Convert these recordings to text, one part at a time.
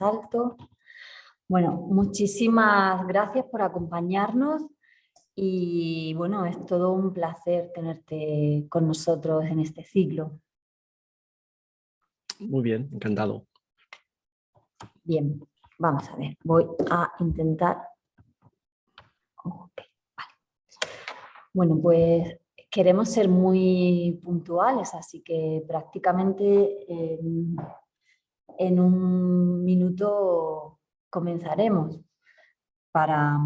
Alto. Bueno, muchísimas gracias por acompañarnos y bueno, es todo un placer tenerte con nosotros en este ciclo. Muy bien, encantado. Bien, vamos a ver, voy a intentar... Okay, vale. Bueno, pues queremos ser muy puntuales, así que prácticamente en un minuto comenzaremos para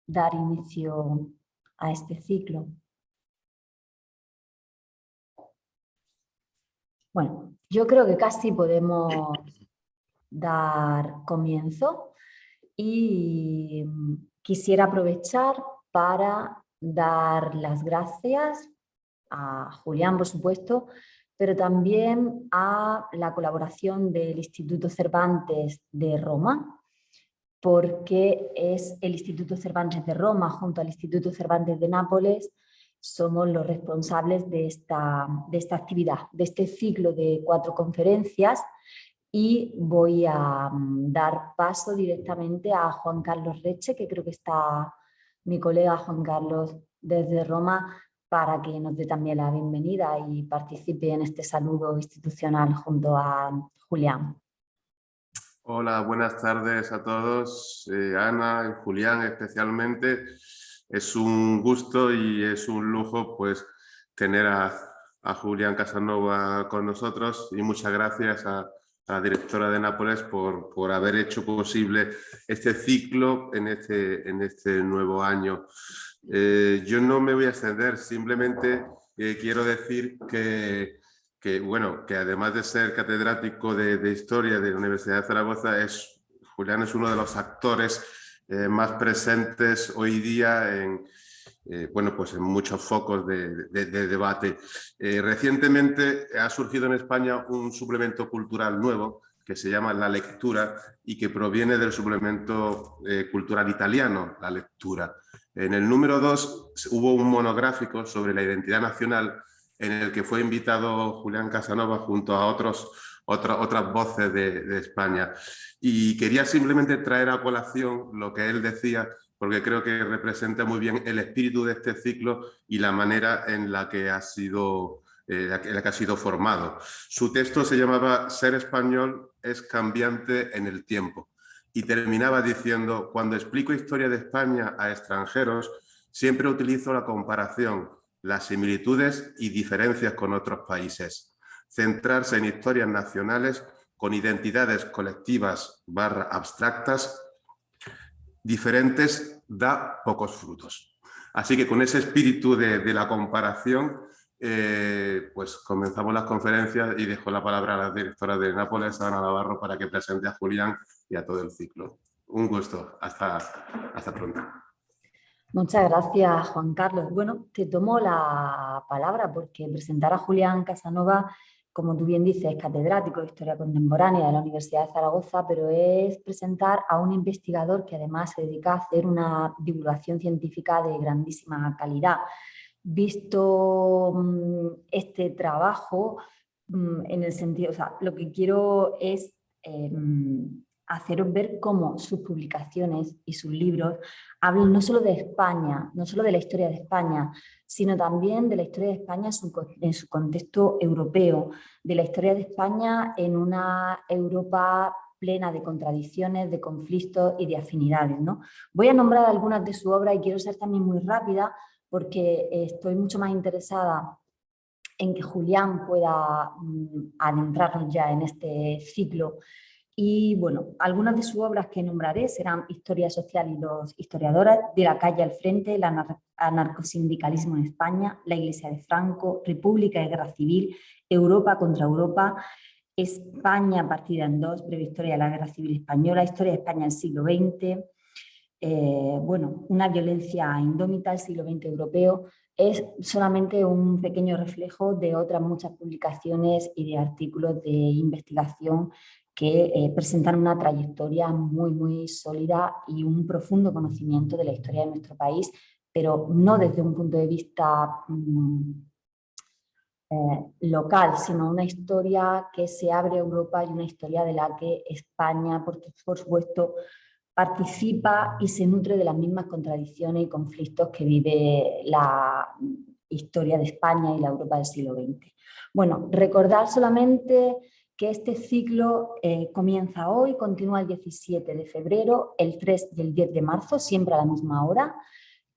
dar inicio a este ciclo. Bueno, yo creo que casi podemos dar comienzo y quisiera aprovechar para dar las gracias a Julián, por supuesto, pero también a la colaboración del Instituto Cervantes de Roma, porque es el Instituto Cervantes de Roma junto al Instituto Cervantes de Nápoles, somos los responsables de esta actividad, de este ciclo de 4 conferencias, y voy a dar paso directamente a Juan Carlos Reche, que creo que está mi colega Juan Carlos desde Roma, para que nos dé también la bienvenida y participe en este saludo institucional junto a Julián. Hola, buenas tardes a todos, Ana y Julián especialmente. Es un gusto y es un lujo pues tener a Julián Casanova con nosotros, y muchas gracias a la directora de Nápoles por haber hecho posible este ciclo en este nuevo año. Yo no me voy a extender, simplemente quiero decir que además de ser catedrático de Historia de la Universidad de Zaragoza, Julián es uno de los actores más presentes hoy día en muchos focos de debate. Recientemente ha surgido en España un suplemento cultural nuevo que se llama La Lectura y que proviene del suplemento cultural italiano, La Lectura. En el número 2 hubo un monográfico sobre la identidad nacional en el que fue invitado Julián Casanova junto a otras voces de España. Y quería simplemente traer a colación lo que él decía, porque creo que representa muy bien el espíritu de este ciclo y la manera en la que ha sido formado. Su texto se llamaba Ser español es cambiante en el tiempo, y terminaba diciendo: cuando explico historia de España a extranjeros, siempre utilizo la comparación, las similitudes y diferencias con otros países. Centrarse en historias nacionales con identidades colectivas / abstractas diferentes da pocos frutos. Así que con ese espíritu de la comparación, pues comenzamos las conferencias y dejo la palabra a la directora de Nápoles, Ana Navarro, para que presente a Julián y a todo el ciclo. Un gusto. Hasta pronto. Muchas gracias, Juan Carlos. Bueno, te tomo la palabra porque presentar a Julián Casanova, como tú bien dices, es catedrático de Historia Contemporánea de la Universidad de Zaragoza, pero es presentar a un investigador que además se dedica a hacer una divulgación científica de grandísima calidad. Visto este trabajo, en el sentido, o sea, lo que quiero es haceros ver cómo sus publicaciones y sus libros hablan no solo de España, no solo de la historia de España, sino también de la historia de España en su contexto europeo, de la historia de España en una Europa plena de contradicciones, de conflictos y de afinidades, ¿no? Voy a nombrar algunas de su obra y quiero ser también muy rápida porque estoy mucho más interesada en que Julián pueda adentrarnos ya en este ciclo. Y bueno, algunas de sus obras que nombraré serán Historia Social y los historiadores, De la calle al frente, el anarcosindicalismo en España, La Iglesia de Franco, República y Guerra Civil, Europa contra Europa, España partida en dos, Breve Historia de la Guerra Civil Española, Historia de España del siglo XX, una violencia indómita del siglo XX europeo. Es solamente un pequeño reflejo de otras muchas publicaciones y de artículos de investigación que presentan una trayectoria muy, muy sólida y un profundo conocimiento de la historia de nuestro país, pero no desde un punto de vista local, sino una historia que se abre a Europa y una historia de la que España, por supuesto, participa y se nutre de las mismas contradicciones y conflictos que vive la historia de España y la Europa del siglo XX. Bueno, recordar solamente que este ciclo comienza hoy, continúa el 17 de febrero, el 3 y el 10 de marzo, siempre a la misma hora,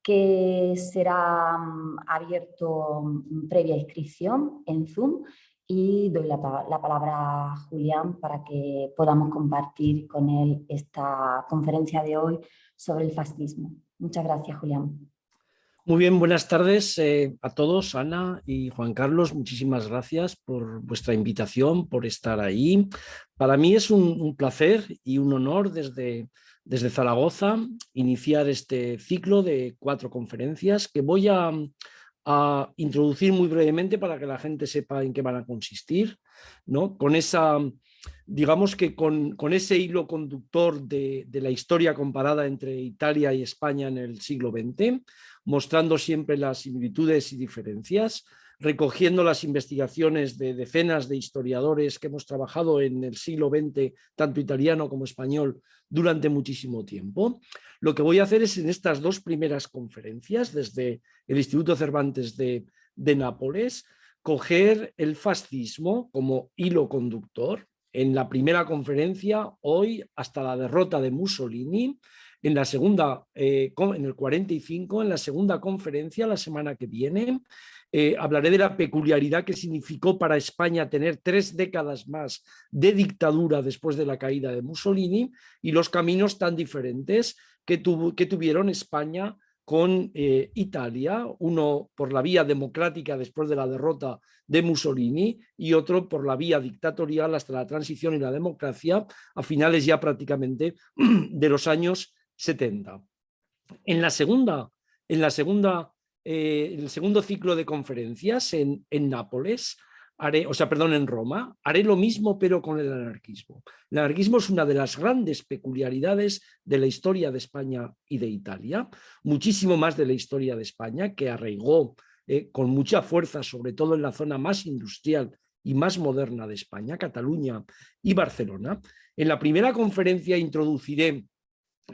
que será abierto previa inscripción en Zoom, y doy la palabra a Julián para que podamos compartir con él esta conferencia de hoy sobre el fascismo. Muchas gracias, Julián. Muy bien, buenas tardes a todos, Ana y Juan Carlos. Muchísimas gracias por vuestra invitación, por estar ahí. Para mí es un placer y un honor desde Zaragoza iniciar este ciclo de 4 conferencias que voy a introducir muy brevemente para que la gente sepa en qué van a consistir, ¿no? Con esa, digamos que con ese hilo conductor de la historia comparada entre Italia y España en el siglo XX, mostrando siempre las similitudes y diferencias, recogiendo las investigaciones de decenas de historiadores que hemos trabajado en el siglo XX, tanto italiano como español, durante muchísimo tiempo. Lo que voy a hacer es, en estas 2 primeras conferencias, desde el Instituto Cervantes de Nápoles, coger el fascismo como hilo conductor. En la primera conferencia, hoy, hasta la derrota de Mussolini. En la segunda, en el 45, en la segunda conferencia, la semana que viene, hablaré de la peculiaridad que significó para España tener 3 décadas más de dictadura después de la caída de Mussolini, y los caminos tan diferentes que tuvieron España con Italia, uno por la vía democrática después de la derrota de Mussolini y otro por la vía dictatorial hasta la transición y la democracia a finales ya prácticamente de los años 70. En el segundo ciclo de conferencias en Nápoles, en Roma, haré lo mismo pero con el anarquismo. El anarquismo es una de las grandes peculiaridades de la historia de España y de Italia, muchísimo más de la historia de España, que arraigó con mucha fuerza, sobre todo en la zona más industrial y más moderna de España, Cataluña y Barcelona. En la primera conferencia introduciré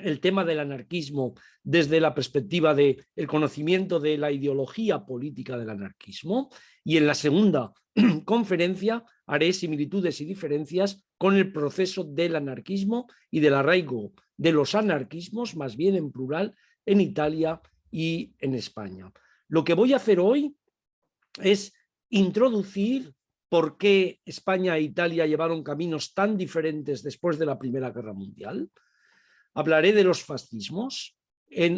el tema del anarquismo desde la perspectiva del conocimiento de la ideología política del anarquismo, y en la segunda conferencia haré similitudes y diferencias con el proceso del anarquismo y del arraigo de los anarquismos, más bien en plural, en Italia y en España. Lo que voy a hacer hoy es introducir por qué España e Italia llevaron caminos tan diferentes después de la Primera Guerra Mundial. Hablaré de los fascismos,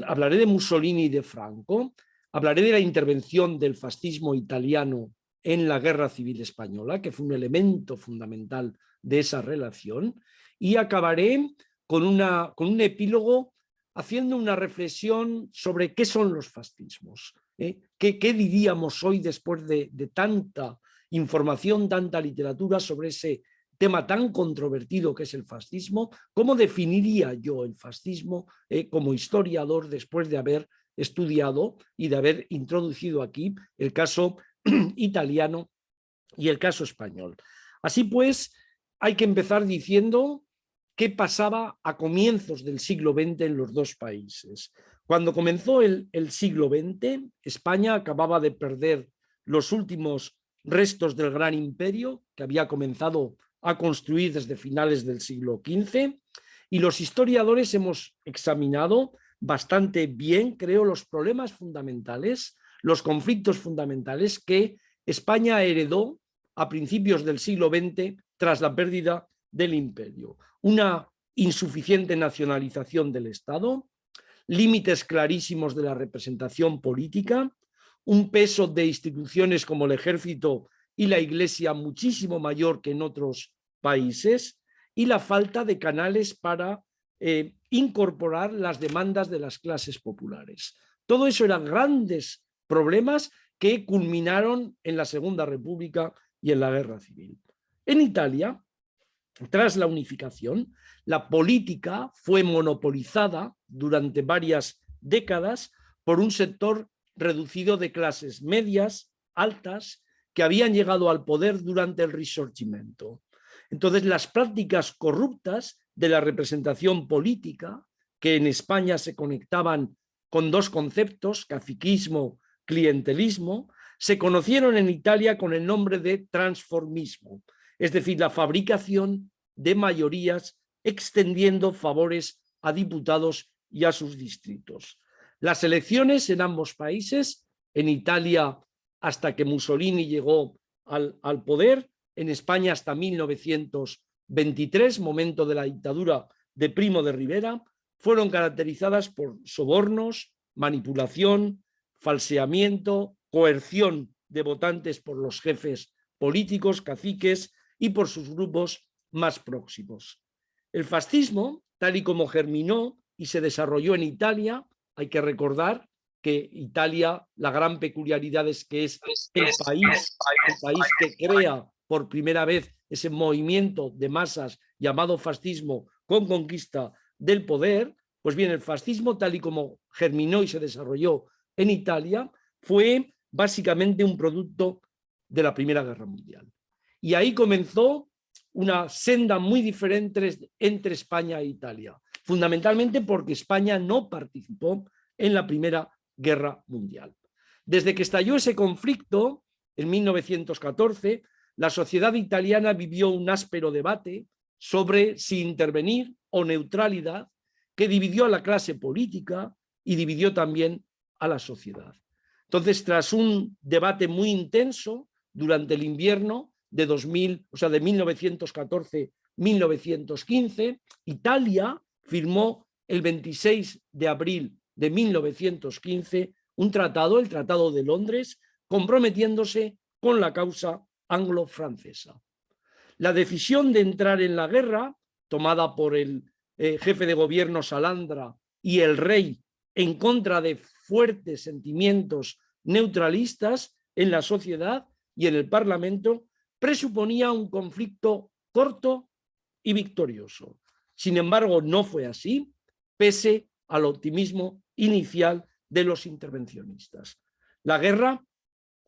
hablaré de Mussolini y de Franco, hablaré de la intervención del fascismo italiano en la Guerra Civil Española, que fue un elemento fundamental de esa relación, y acabaré con un epílogo haciendo una reflexión sobre qué son los fascismos. ¿Qué diríamos hoy después de tanta información, tanta literatura sobre ese tema tan controvertido que es el fascismo? ¿Cómo definiría yo el fascismo como historiador después de haber estudiado y de haber introducido aquí el caso italiano y el caso español? Así pues, hay que empezar diciendo qué pasaba a comienzos del siglo XX en los 2 países. Cuando comenzó el siglo XX, España acababa de perder los últimos restos del gran imperio que había comenzado a construir desde finales del siglo XV, y los historiadores hemos examinado bastante bien, creo, los problemas fundamentales, los conflictos fundamentales que España heredó a principios del siglo XX tras la pérdida del imperio. Una insuficiente nacionalización del Estado, límites clarísimos de la representación política, un peso de instituciones como el ejército y la Iglesia muchísimo mayor que en otros países, y la falta de canales para incorporar las demandas de las clases populares. Todo eso eran grandes problemas que culminaron en la Segunda República y en la Guerra Civil. En Italia, tras la unificación, la política fue monopolizada durante varias décadas por un sector reducido de clases medias, altas, que habían llegado al poder durante el Risorgimento. Entonces, las prácticas corruptas de la representación política, que en España se conectaban con dos conceptos, caciquismo, clientelismo, se conocieron en Italia con el nombre de transformismo, es decir, la fabricación de mayorías extendiendo favores a diputados y a sus distritos. Las elecciones en ambos países, en Italia hasta que Mussolini llegó al poder, en España hasta 1923, momento de la dictadura de Primo de Rivera, fueron caracterizadas por sobornos, manipulación, falseamiento, coerción de votantes por los jefes políticos, caciques y por sus grupos más próximos. El fascismo, tal y como germinó y se desarrolló en Italia, hay que recordar que Italia, la gran peculiaridad es que es el país que crea por primera vez ese movimiento de masas llamado fascismo con conquista del poder. Pues bien, el fascismo, tal y como germinó y se desarrolló en Italia, fue básicamente un producto de la Primera Guerra Mundial. Y ahí comenzó una senda muy diferente entre España e Italia, fundamentalmente porque España no participó en la Primera Guerra Mundial. Desde que estalló ese conflicto, en 1914, la sociedad italiana vivió un áspero debate sobre si intervenir o neutralidad, que dividió a la clase política y dividió también a la sociedad. Entonces, tras un debate muy intenso durante el invierno de 1914-1915, Italia firmó el 26 de abril de 1915 un tratado, el Tratado de Londres, comprometiéndose con la causa anglo-francesa. La decisión de entrar en la guerra, tomada por el jefe de gobierno Salandra y el rey en contra de fuertes sentimientos neutralistas en la sociedad y en el Parlamento, presuponía un conflicto corto y victorioso. Sin embargo, no fue así, pese al optimismo inicial de los intervencionistas. La guerra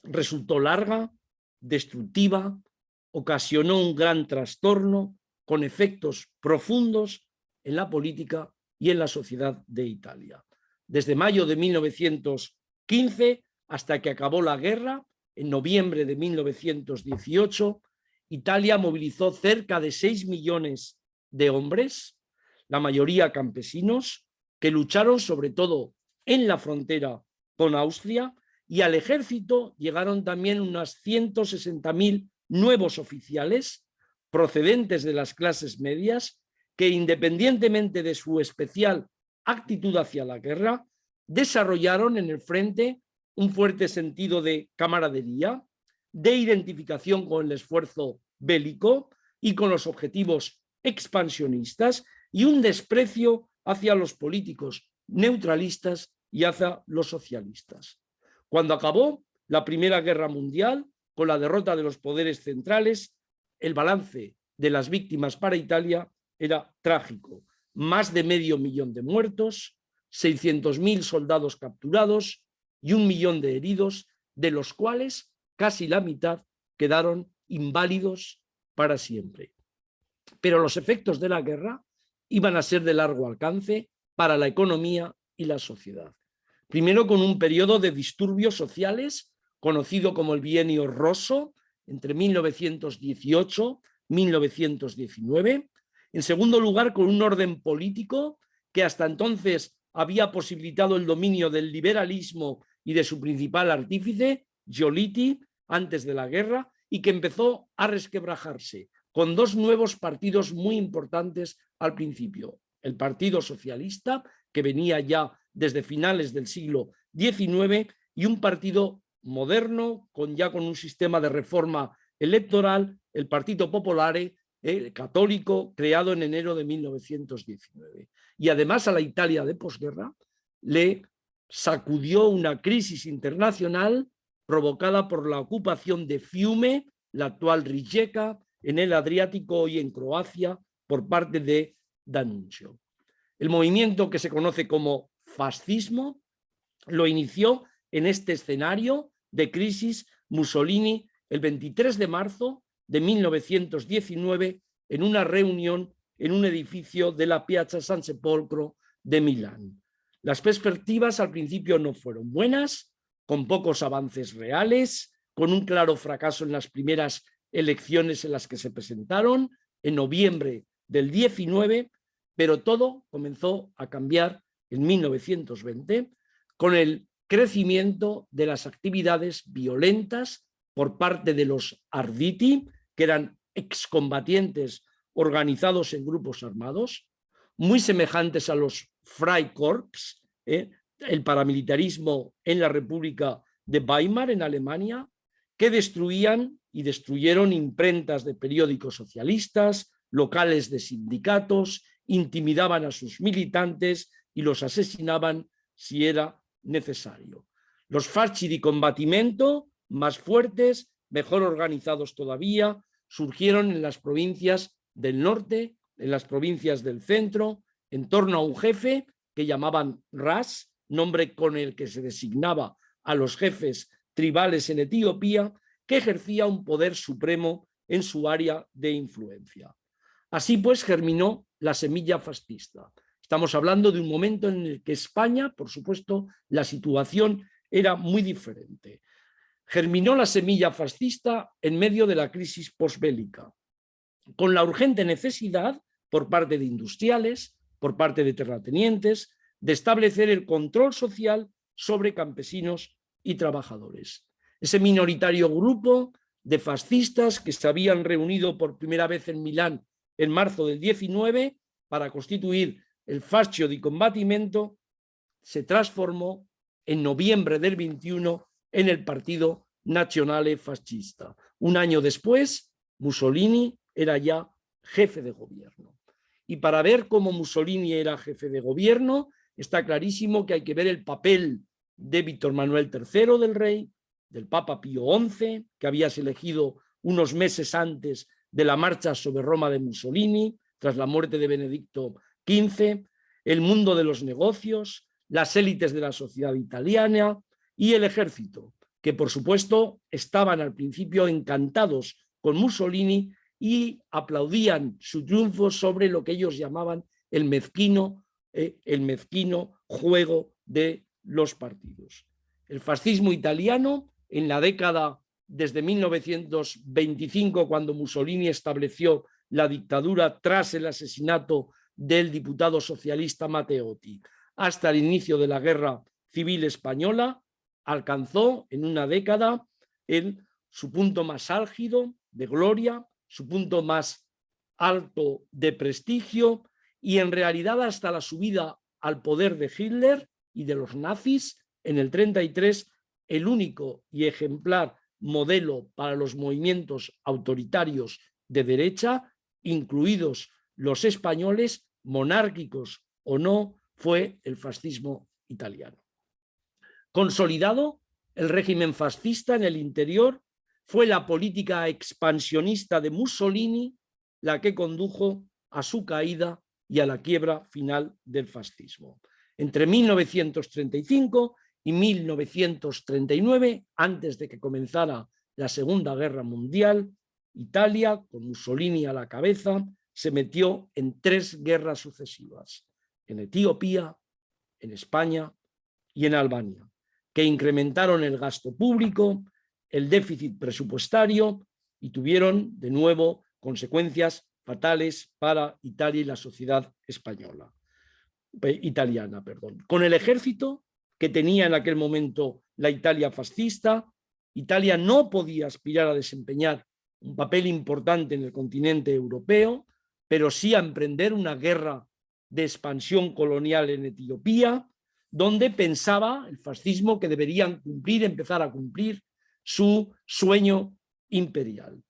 resultó larga, destructiva, ocasionó un gran trastorno con efectos profundos en la política y en la sociedad de Italia. Desde mayo de 1915 hasta que acabó la guerra, en noviembre de 1918, Italia movilizó cerca de 6 millones de hombres, la mayoría campesinos, que lucharon sobre todo en la frontera con Austria, y al ejército llegaron también unas 160.000 nuevos oficiales procedentes de las clases medias que, independientemente de su especial actitud hacia la guerra, desarrollaron en el frente un fuerte sentido de camaradería, de identificación con el esfuerzo bélico y con los objetivos expansionistas, y un desprecio hacia los políticos neutralistas y hacia los socialistas. Cuando acabó la Primera Guerra Mundial, con la derrota de los poderes centrales, el balance de las víctimas para Italia era trágico. Más de 500.000 de muertos, 600.000 soldados capturados y 1 millón de heridos, de los cuales casi la mitad quedaron inválidos para siempre. Pero los efectos de la guerra iban a ser de largo alcance para la economía y la sociedad. Primero, con un periodo de disturbios sociales conocido como el Bienio Rosso, entre 1918 y 1919. En segundo lugar, con un orden político que hasta entonces había posibilitado el dominio del liberalismo y de su principal artífice, Giolitti, antes de la guerra, y que empezó a resquebrajarse con dos nuevos partidos muy importantes al principio. El Partido Socialista, que venía ya desde finales del siglo XIX, y un partido moderno, con un sistema de reforma electoral, el Partito Popolare, católico, creado en enero de 1919. Y además a la Italia de posguerra le sacudió una crisis internacional provocada por la ocupación de Fiume, la actual Rijeka, en el Adriático y en Croacia, por parte de D'Annunzio. El movimiento que se conoce como fascismo lo inició en este escenario de crisis Mussolini el 23 de marzo de 1919 en una reunión en un edificio de la Piazza San Sepolcro de Milán. Las perspectivas al principio no fueron buenas, con pocos avances reales, con un claro fracaso en las primeras elecciones en las que se presentaron en noviembre del 19, pero todo comenzó a cambiar en 1920 con el crecimiento de las actividades violentas por parte de los Arditi, que eran excombatientes organizados en grupos armados, muy semejantes a los Freikorps, el paramilitarismo en la República de Weimar, en Alemania, que destruían y destruyeron imprentas de periódicos socialistas, locales de sindicatos, intimidaban a sus militantes y los asesinaban si era necesario. Los fasci di combattimento, más fuertes, mejor organizados todavía, surgieron en las provincias del norte, en las provincias del centro, en torno a un jefe que llamaban Ras, nombre con el que se designaba a los jefes tribales en Etiopía, que ejercía un poder supremo en su área de influencia. Así pues germinó la semilla fascista. Estamos hablando de un momento en el que España, por supuesto, la situación era muy diferente. Germinó la semilla fascista en medio de la crisis posbélica, con la urgente necesidad por parte de industriales, por parte de terratenientes, de establecer el control social sobre campesinos y trabajadores. Ese minoritario grupo de fascistas que se habían reunido por primera vez en Milán en marzo del 19 para constituir el Fascio di Combattimento se transformó en noviembre del 21 en el Partido Nazionale Fascista. Un año después, Mussolini era ya jefe de gobierno. Y para ver cómo Mussolini era jefe de gobierno, está clarísimo que hay que ver el papel de Víctor Manuel III del Rey, del Papa Pío XI, que habías elegido unos meses antes de la marcha sobre Roma de Mussolini, tras la muerte de Benedicto XV, el mundo de los negocios, las élites de la sociedad italiana y el ejército, que por supuesto estaban al principio encantados con Mussolini y aplaudían su triunfo sobre lo que ellos llamaban el mezquino juego de los partidos. El fascismo italiano, en la década desde 1925, cuando Mussolini estableció la dictadura tras el asesinato del diputado socialista Matteotti, hasta el inicio de la Guerra Civil Española, alcanzó en una década su punto más álgido de gloria, su punto más alto de prestigio, y en realidad hasta la subida al poder de Hitler y de los nazis en el 33, el único y ejemplar modelo para los movimientos autoritarios de derecha, incluidos los españoles, monárquicos o no, fue el fascismo italiano. Consolidado el régimen fascista en el interior, fue la política expansionista de Mussolini la que condujo a su caída y a la quiebra final del fascismo. Entre 1935 y 1939, antes de que comenzara la Segunda Guerra Mundial, Italia, con Mussolini a la cabeza, se metió en 3 guerras sucesivas, en Etiopía, en España y en Albania, que incrementaron el gasto público, el déficit presupuestario y tuvieron de nuevo consecuencias fatales para Italia y la sociedad italiana. Con el ejército que tenía en aquel momento la Italia fascista, Italia no podía aspirar a desempeñar un papel importante en el continente europeo, pero sí a emprender una guerra de expansión colonial en Etiopía, donde pensaba el fascismo que deberían empezar a cumplir su sueño imperial.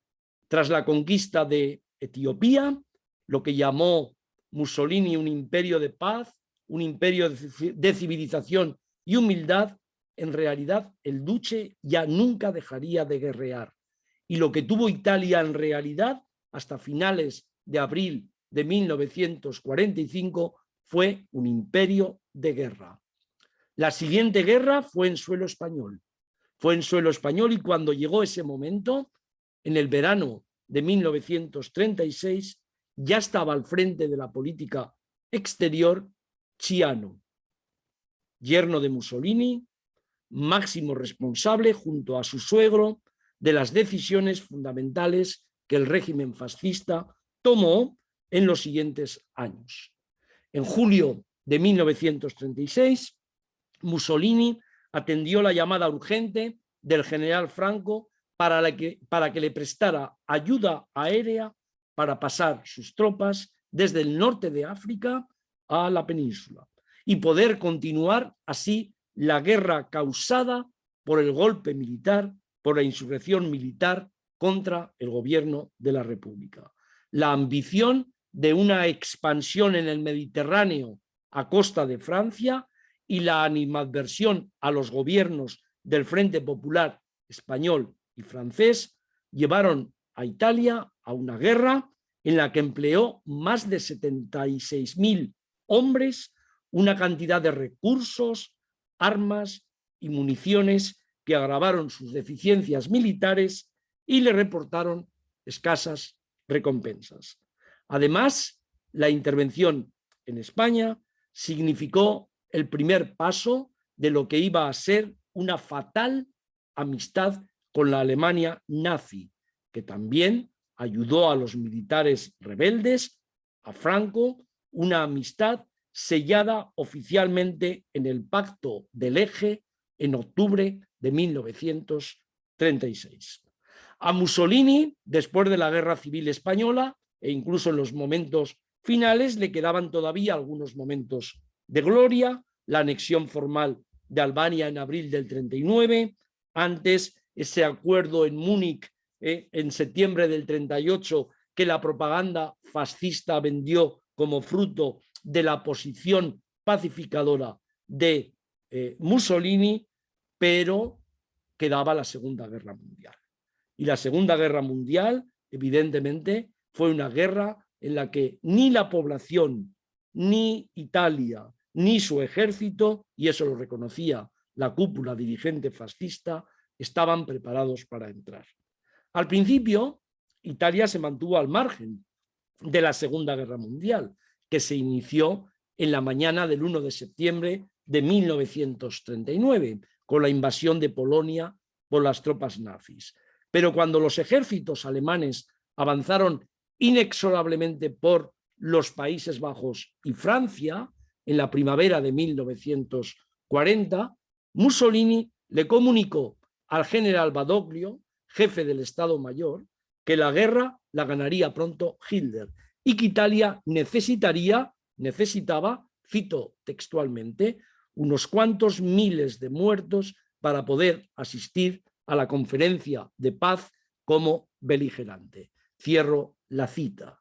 Tras la conquista de Etiopía, lo que llamó Mussolini un imperio de paz, un imperio de civilización y humildad, en realidad el duce ya nunca dejaría de guerrear. Y lo que tuvo Italia en realidad, hasta finales de abril de 1945, fue un imperio de guerra. La siguiente guerra fue en suelo español, fue en suelo español, y cuando llegó ese momento, en el verano de 1936, ya estaba al frente de la política exterior Ciano, yerno de Mussolini, máximo responsable junto a su suegro de las decisiones fundamentales que el régimen fascista tomó en los siguientes años. En julio de 1936, Mussolini atendió la llamada urgente del general Franco para que le prestara ayuda aérea para pasar sus tropas desde el norte de África a la península y poder continuar así la guerra causada por el golpe militar, por la insurrección militar contra el gobierno de la República. La ambición de una expansión en el Mediterráneo a costa de Francia y la animadversión a los gobiernos del Frente Popular español y francés llevaron a Italia a una guerra en la que empleó más de 76.000 hombres, una cantidad de recursos, armas y municiones que agravaron sus deficiencias militares y le reportaron escasas recompensas. Además, la intervención en España significó el primer paso de lo que iba a ser una fatal amistad con la Alemania nazi, que también ayudó a los militares rebeldes, a Franco, una amistad sellada oficialmente en el Pacto del Eje en octubre de 1936. A Mussolini, después de la Guerra Civil Española, e incluso en los momentos finales, le quedaban todavía algunos momentos de gloria: la anexión formal de Albania en abril del 39, antes ese acuerdo en Múnich en septiembre del 38 que la propaganda fascista vendió como fruto de la posición pacificadora de Mussolini, pero quedaba la Segunda Guerra Mundial. Y la Segunda Guerra Mundial, evidentemente, fue una guerra en la que ni la población, ni Italia, ni su ejército, y eso lo reconocía la cúpula dirigente fascista, estaban preparados para entrar. Al principio, Italia se mantuvo al margen de la Segunda Guerra Mundial, que se inició en la mañana del 1 de septiembre de 1939, con la invasión de Polonia por las tropas nazis. Pero cuando los ejércitos alemanes avanzaron inexorablemente por los Países Bajos y Francia, en la primavera de 1940, Mussolini le comunicó al general Badoglio, jefe del Estado Mayor, que la guerra la ganaría pronto Hitler y que Italia necesitaba, cito textualmente, unos cuantos miles de muertos para poder asistir a la conferencia de paz como beligerante. Cierro la cita.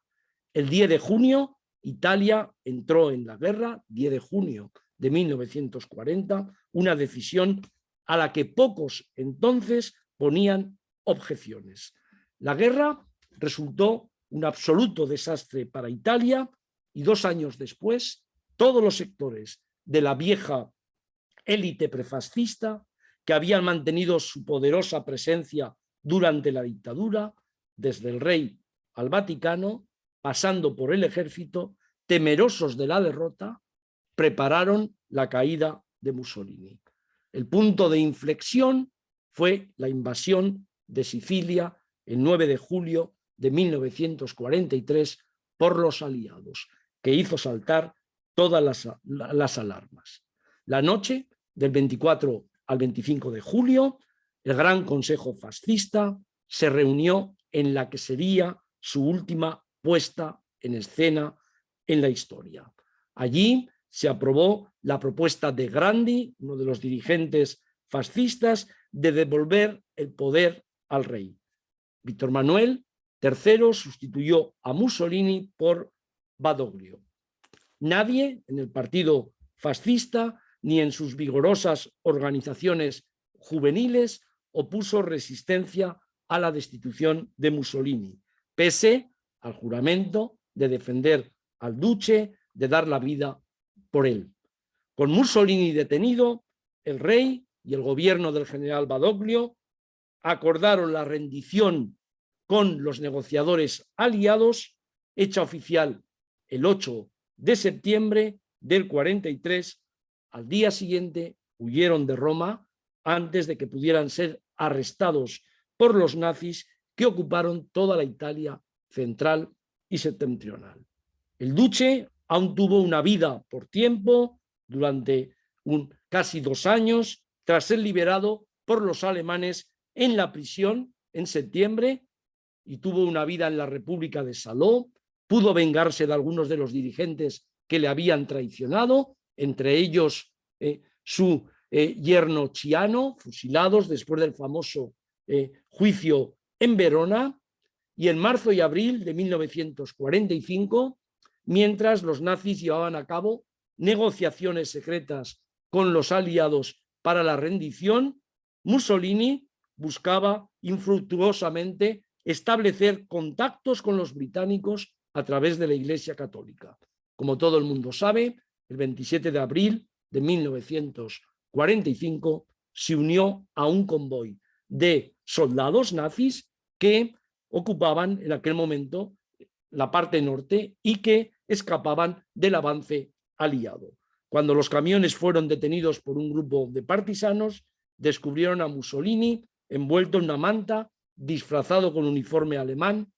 El 10 de junio, Italia entró en la guerra, 10 de junio de 1940, una decisión a la que pocos entonces ponían objeciones. La guerra resultó un absoluto desastre para Italia y 2 años después, todos los sectores de la vieja élite prefascista que habían mantenido su poderosa presencia durante la dictadura, desde el rey al Vaticano, pasando por el ejército, temerosos de la derrota, prepararon la caída de Mussolini. El punto de inflexión fue la invasión de Sicilia el 9 de julio de 1943 por los aliados, que hizo saltar todas las alarmas. La noche del 24 al 25 de julio, el Gran Consejo Fascista se reunió en la que sería su última puesta en escena en la historia. Allí se aprobó la propuesta de Grandi, uno de los dirigentes fascistas, de devolver el poder al rey. Víctor Manuel III sustituyó a Mussolini por Badoglio. Nadie en el partido fascista ni en sus vigorosas organizaciones juveniles opuso resistencia a la destitución de Mussolini, pese al juramento de defender al duce, de dar la vida por él. Con Mussolini detenido, el rey y el gobierno del general Badoglio acordaron la rendición con los negociadores aliados, hecha oficial el 8 de septiembre del 43. Al día siguiente huyeron de Roma antes de que pudieran ser arrestados por los nazis que ocuparon toda la Italia central y septentrional. El duque aún tuvo una vida por tiempo durante casi 2 años tras ser liberado por los alemanes en la prisión en septiembre, y tuvo una vida en la República de Saló. Pudo vengarse de algunos de los dirigentes que le habían traicionado, entre ellos su yerno Ciano, fusilados después del famoso juicio en Verona, y en marzo y abril de 1945, mientras los nazis llevaban a cabo negociaciones secretas con los aliados para la rendición, Mussolini buscaba infructuosamente establecer contactos con los británicos a través de la Iglesia Católica. Como todo el mundo sabe, el 27 de abril de 1945 se unió a un convoy de soldados nazis que ocupaban en aquel momento la parte norte y que escapaban del avance aliado. Cuando los camiones fueron detenidos por un grupo de partisanos, descubrieron a Mussolini envuelto en una manta, disfrazado con uniforme alemán.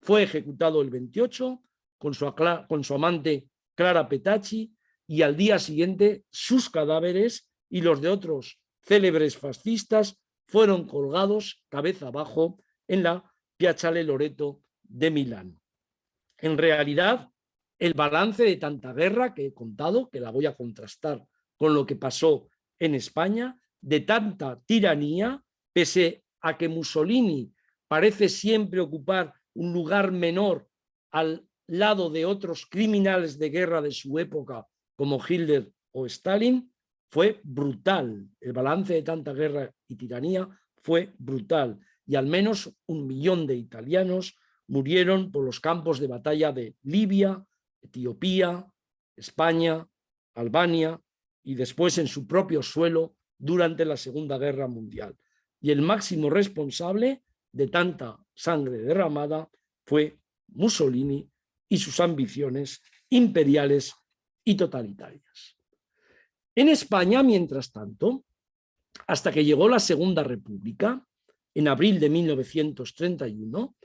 Fue ejecutado el 28 con su amante Clara Petacci, y al día siguiente sus cadáveres y los de otros célebres fascistas fueron colgados cabeza abajo en la Piazzale Loreto de Milán. En realidad, el balance de tanta guerra que he contado, que la voy a contrastar con lo que pasó en España, de tanta tiranía, pese a que Mussolini parece siempre ocupar un lugar menor al lado de otros criminales de guerra de su época, como Hitler o Stalin, fue brutal. El balance de tanta guerra y tiranía fue brutal, y al menos 1 millón de italianos murieron por los campos de batalla de Libia, Etiopía, España, Albania y después en su propio suelo durante la Segunda Guerra Mundial. Y el máximo responsable de tanta sangre derramada fue Mussolini y sus ambiciones imperiales y totalitarias. En España, mientras tanto, hasta que llegó la Segunda República, en abril de 1931,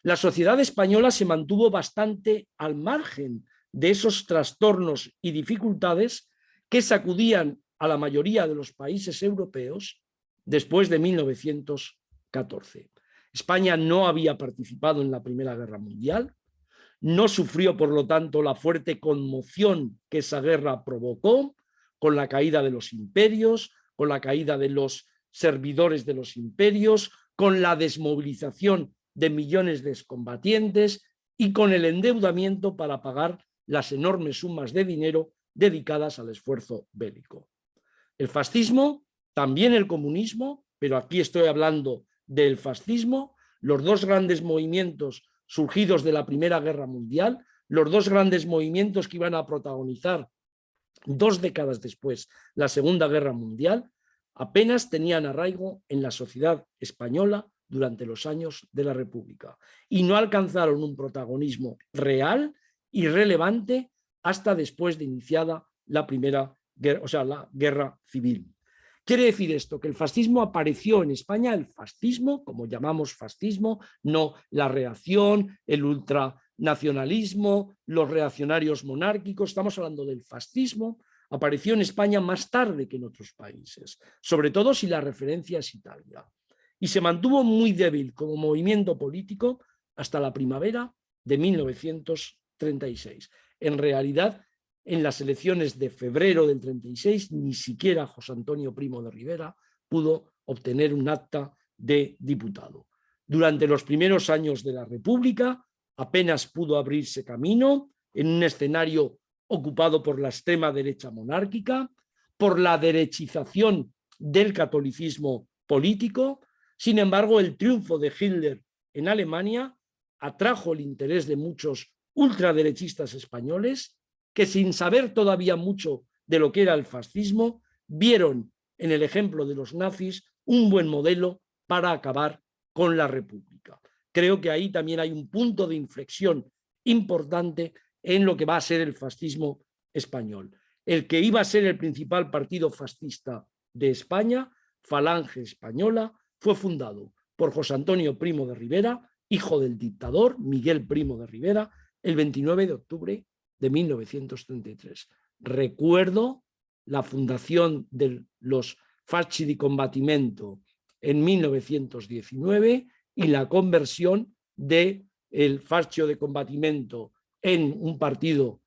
la sociedad española se mantuvo bastante al margen de esos trastornos y dificultades que sacudían a la mayoría de los países europeos después de 1914. España no había participado en la Primera Guerra Mundial, no sufrió, por lo tanto, la fuerte conmoción que esa guerra provocó, con la caída de los imperios, con la caída de los servidores de los imperios, con la desmovilización de millones de excombatientes y con el endeudamiento para pagar las enormes sumas de dinero dedicadas al esfuerzo bélico. El fascismo, también el comunismo, pero aquí estoy hablando del fascismo, los dos grandes movimientos surgidos de la Primera Guerra Mundial, los dos grandes movimientos que iban a protagonizar 2 décadas después la Segunda Guerra Mundial, apenas tenían arraigo en la sociedad española durante los años de la República y no alcanzaron un protagonismo real y relevante hasta después de iniciada la Primera Guerra, o sea, la Guerra Civil. Quiere decir esto, que el fascismo apareció en España, el fascismo, como llamamos fascismo, no la reacción, el ultranacionalismo, los reaccionarios monárquicos, estamos hablando del fascismo, apareció en España más tarde que en otros países, sobre todo si la referencia es Italia, y se mantuvo muy débil como movimiento político hasta la primavera de 1936. En realidad, en las elecciones de febrero del 36, ni siquiera José Antonio Primo de Rivera pudo obtener un acta de diputado. Durante los primeros años de la República apenas pudo abrirse camino en un escenario ocupado por la extrema derecha monárquica, por la derechización del catolicismo político. Sin embargo, el triunfo de Hitler en Alemania atrajo el interés de muchos ultraderechistas españoles que, sin saber todavía mucho de lo que era el fascismo, vieron en el ejemplo de los nazis, un buen modelo para acabar con la República. Creo que ahí también hay un punto de inflexión importante en lo que va a ser el fascismo español. El que iba a ser el principal partido fascista de España, Falange Española, fue fundado por José Antonio Primo de Rivera, hijo del dictador Miguel Primo de Rivera, el 29 de octubre de 1933. Recuerdo la fundación de los Fasci di Combattimento en 1919 y la conversión del Fascio de Combattimento en un partido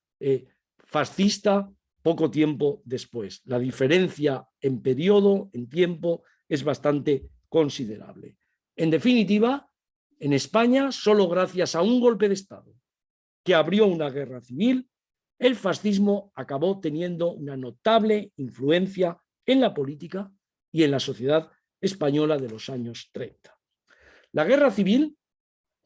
fascista poco tiempo después. La diferencia en periodo, en tiempo, es bastante considerable. En definitiva, en España, solo gracias a un golpe de Estado que abrió una guerra civil, el fascismo acabó teniendo una notable influencia en la política y en la sociedad española de los años 30. La guerra civil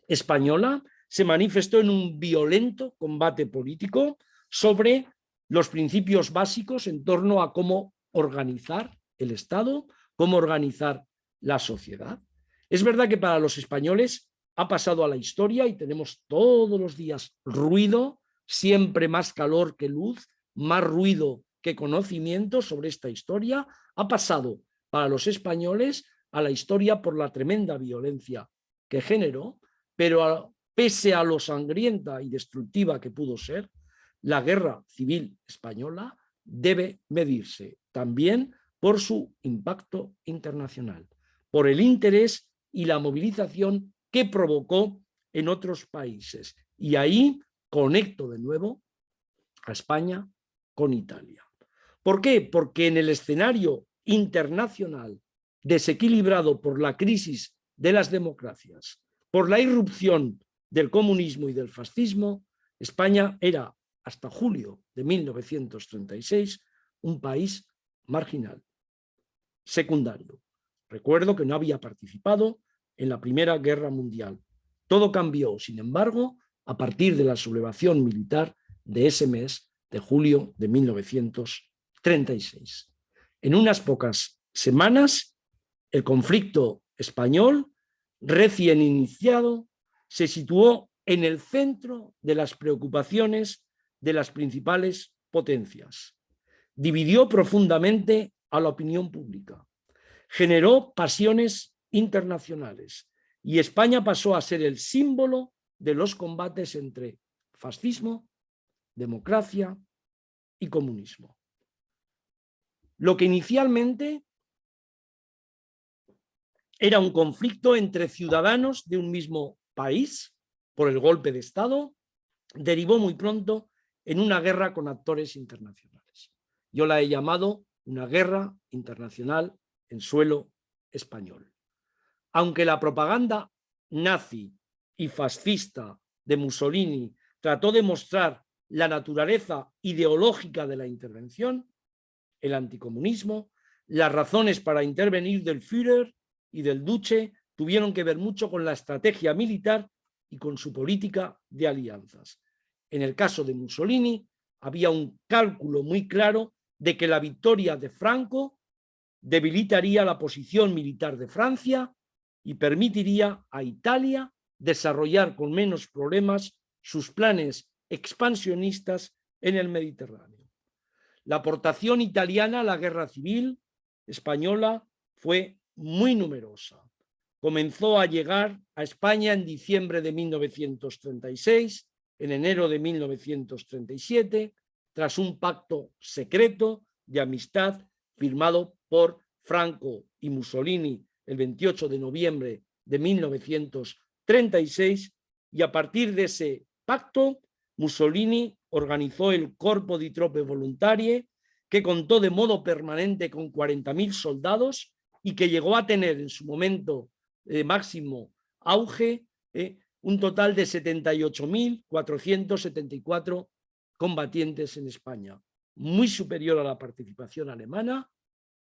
española se manifestó en un violento combate político sobre los principios básicos en torno a cómo organizar el Estado, cómo organizar la sociedad. Es verdad que para los españoles ha pasado a la historia y tenemos todos los días ruido, siempre más calor que luz, más ruido que conocimiento sobre esta historia. Ha pasado para los españoles a la historia por la tremenda violencia que generó, pero pese a lo sangrienta y destructiva que pudo ser, la guerra civil española debe medirse también por su impacto internacional, por el interés y la movilización que provocó en otros países. Y ahí conecto de nuevo a España con Italia. ¿Por qué? Porque en el escenario internacional desequilibrado por la crisis de las democracias, por la irrupción del comunismo y del fascismo, España era, hasta julio de 1936, un país marginal, secundario. Recuerdo que no había participado en la Primera Guerra Mundial. Todo cambió, sin embargo, a partir de la sublevación militar de ese mes de julio de 1936. En unas pocas semanas, el conflicto español, recién iniciado, se situó en el centro de las preocupaciones de las principales potencias. Dividió profundamente a la opinión pública, generó pasiones internacionales y España pasó a ser el símbolo de los combates entre fascismo, democracia y comunismo. Lo que inicialmente era un conflicto entre ciudadanos de un mismo país por el golpe de Estado, derivó muy pronto en una guerra con actores internacionales. Yo la he llamado una guerra internacional en suelo español. Aunque la propaganda nazi y fascista de Mussolini trató de mostrar la naturaleza ideológica de la intervención, el anticomunismo, las razones para intervenir del Führer y del Duce tuvieron que ver mucho con la estrategia militar y con su política de alianzas. En el caso de Mussolini, había un cálculo muy claro de que la victoria de Franco debilitaría la posición militar de Francia y permitiría a Italia desarrollar con menos problemas sus planes expansionistas en el Mediterráneo. La aportación italiana a la guerra civil española fue muy numerosa. Comenzó a llegar a España en diciembre de 1936, en enero de 1937, tras un pacto secreto de amistad firmado por Franco y Mussolini el 28 de noviembre de 1936, y a partir de ese pacto Mussolini organizó el Corpo di Troppe Volontarie, que contó de modo permanente con 40.000 soldados y que llegó a tener en su momento de máximo auge un total de 78.474 combatientes en España, muy superior a la participación alemana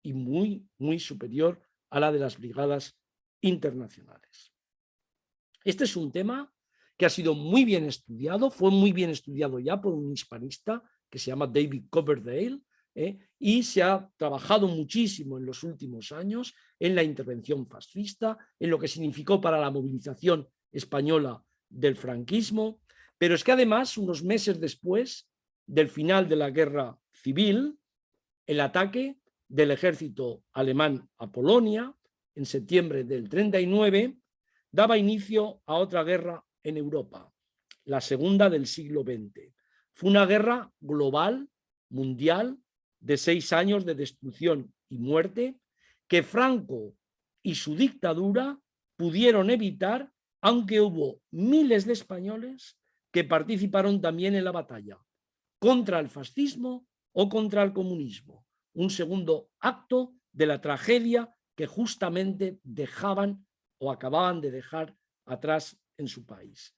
y muy superior a la de las brigadas internacionales. Este es un tema que ha sido muy bien estudiado, fue muy bien estudiado ya por un hispanista que se llama David Coverdale, y se ha trabajado muchísimo en los últimos años en la intervención fascista, en lo que significó para la movilización española del franquismo, pero es que además, unos meses después del final de la guerra civil, el ataque del ejército alemán a Polonia en septiembre del 39 daba inicio a otra guerra en Europa, la segunda del siglo XX. Fue una guerra global, mundial, de 6 años de destrucción y muerte, que Franco y su dictadura pudieron evitar, aunque hubo miles de españoles que participaron también en la batalla, contra el fascismo o contra el comunismo. Un segundo acto de la tragedia que justamente dejaban o acababan de dejar atrás en su país.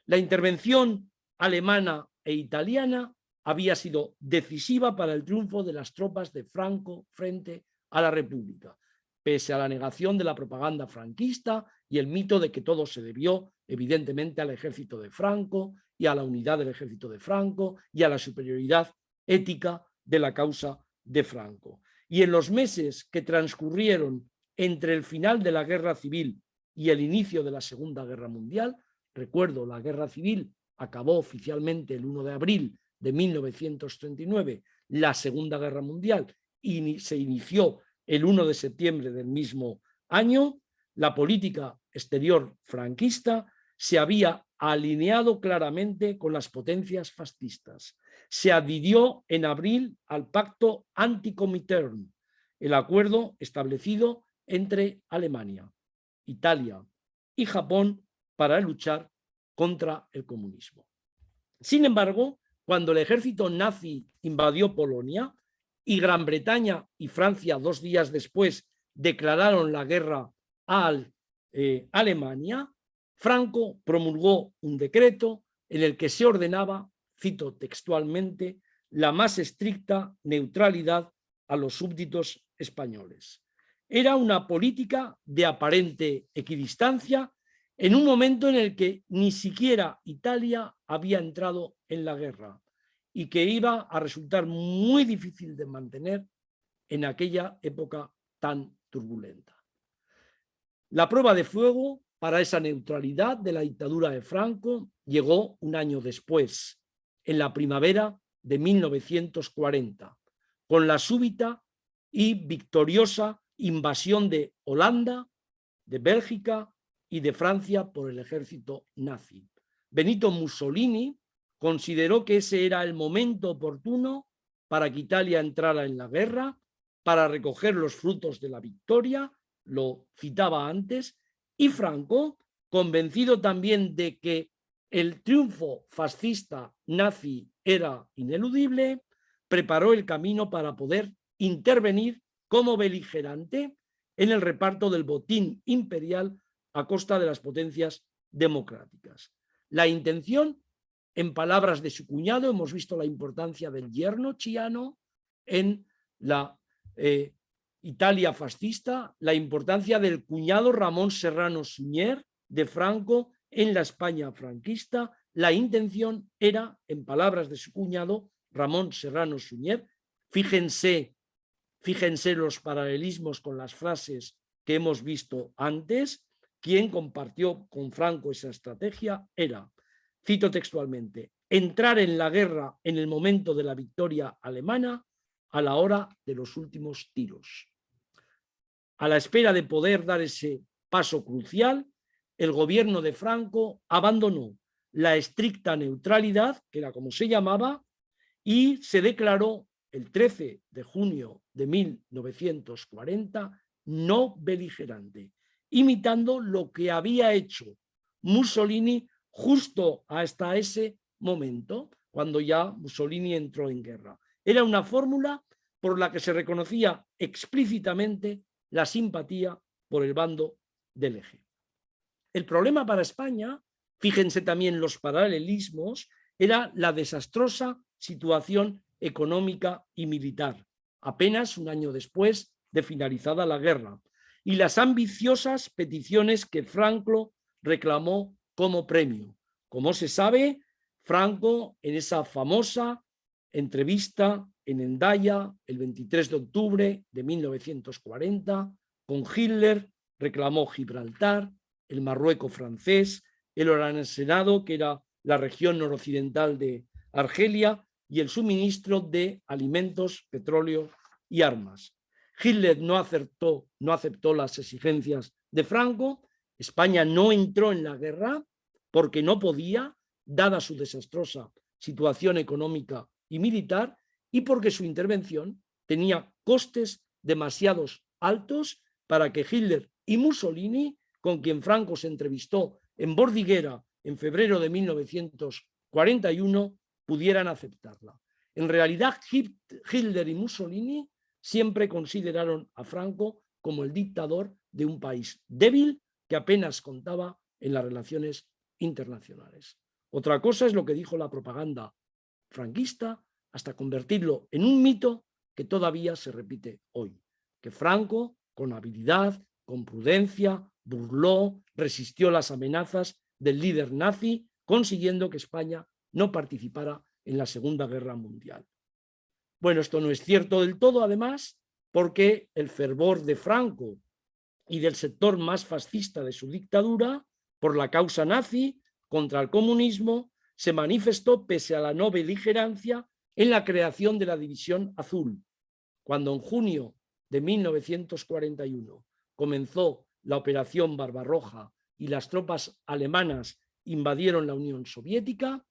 La intervención alemana e italiana había sido decisiva para el triunfo de las tropas de Franco frente a la República, pese a la negación de la propaganda franquista y el mito de que todo se debió evidentemente al ejército de Franco y a la unidad del ejército de Franco y a la superioridad ética de la causa de Franco. Y en los meses que transcurrieron entre el final de la Guerra Civil y el inicio de la Segunda Guerra Mundial, recuerdo, la Guerra Civil acabó oficialmente el 1 de abril de 1939, la Segunda Guerra Mundial se inició el 1 de septiembre del mismo año, la política exterior franquista se había alineado claramente con las potencias fascistas. Se adhirió en abril al pacto anti-Comintern, el acuerdo establecido entre Alemania, Italia y Japón para luchar contra el comunismo. Sin embargo, cuando el ejército nazi invadió Polonia y Gran Bretaña y Francia 2 días después declararon la guerra a Alemania, Franco promulgó un decreto en el que se ordenaba, cito textualmente, la más estricta neutralidad a los súbditos españoles. Era una política de aparente equidistancia en un momento en el que ni siquiera Italia había entrado en la guerra y que iba a resultar muy difícil de mantener en aquella época tan turbulenta. La prueba de fuego para esa neutralidad de la dictadura de Franco llegó un año después, en la primavera de 1940, con la súbita y victoriosa invasión de Holanda, de Bélgica y de Francia por el ejército nazi. Benito Mussolini consideró que ese era el momento oportuno para que Italia entrara en la guerra, para recoger los frutos de la victoria, lo citaba antes, y Franco, convencido también de que el triunfo fascista nazi era ineludible, preparó el camino para poder intervenir como beligerante en el reparto del botín imperial a costa de las potencias democráticas. La intención, en palabras de su cuñado, hemos visto la importancia del yerno Chiano en la Italia fascista, la importancia del cuñado Ramón Serrano Suñer de Franco en la España franquista. La intención era, en palabras de su cuñado Ramón Serrano Suñer, fíjense los paralelismos con las frases que hemos visto antes, quien compartió con Franco esa estrategia era, cito textualmente, entrar en la guerra en el momento de la victoria alemana a la hora de los últimos tiros. A la espera de poder dar ese paso crucial, el gobierno de Franco abandonó la estricta neutralidad, que era como se llamaba, y se declaró el 13 de junio de 1940 no beligerante, imitando lo que había hecho Mussolini justo hasta ese momento, cuando ya Mussolini entró en guerra. Era una fórmula por la que se reconocía explícitamente la simpatía por el bando del eje. El problema para España, fíjense también los paralelismos, era la desastrosa situación económica y militar, apenas un año después de finalizada la guerra, y las ambiciosas peticiones que Franco reclamó como premio. Como se sabe, Franco, en esa famosa entrevista en Hendaya el 23 de octubre de 1940. Con Hitler reclamó Gibraltar, el Marruecos francés, el Oransenado, que era la región noroccidental de Argelia, y el suministro de alimentos, petróleo y armas. Hitler no aceptó las exigencias de Franco. España no entró en la guerra porque no podía, dada su desastrosa situación económica y militar, y porque su intervención tenía costes demasiado altos para que Hitler y Mussolini, con quien Franco se entrevistó en Bordighera en febrero de 1941, pudieran aceptarla. En realidad, Hitler y Mussolini siempre consideraron a Franco como el dictador de un país débil que apenas contaba en las relaciones internacionales. Otra cosa es lo que dijo la propaganda franquista, hasta convertirlo en un mito que todavía se repite hoy, que Franco, con habilidad, con prudencia, burló, resistió las amenazas del líder nazi, consiguiendo que España no participara en la Segunda Guerra Mundial. Bueno, esto no es cierto del todo, además, porque el fervor de Franco y del sector más fascista de su dictadura por la causa nazi contra el comunismo se manifestó pese a la no beligerancia en la creación de la División Azul, cuando en junio de 1941 comenzó la Operación Barbarroja y las tropas alemanas invadieron la Unión Soviética.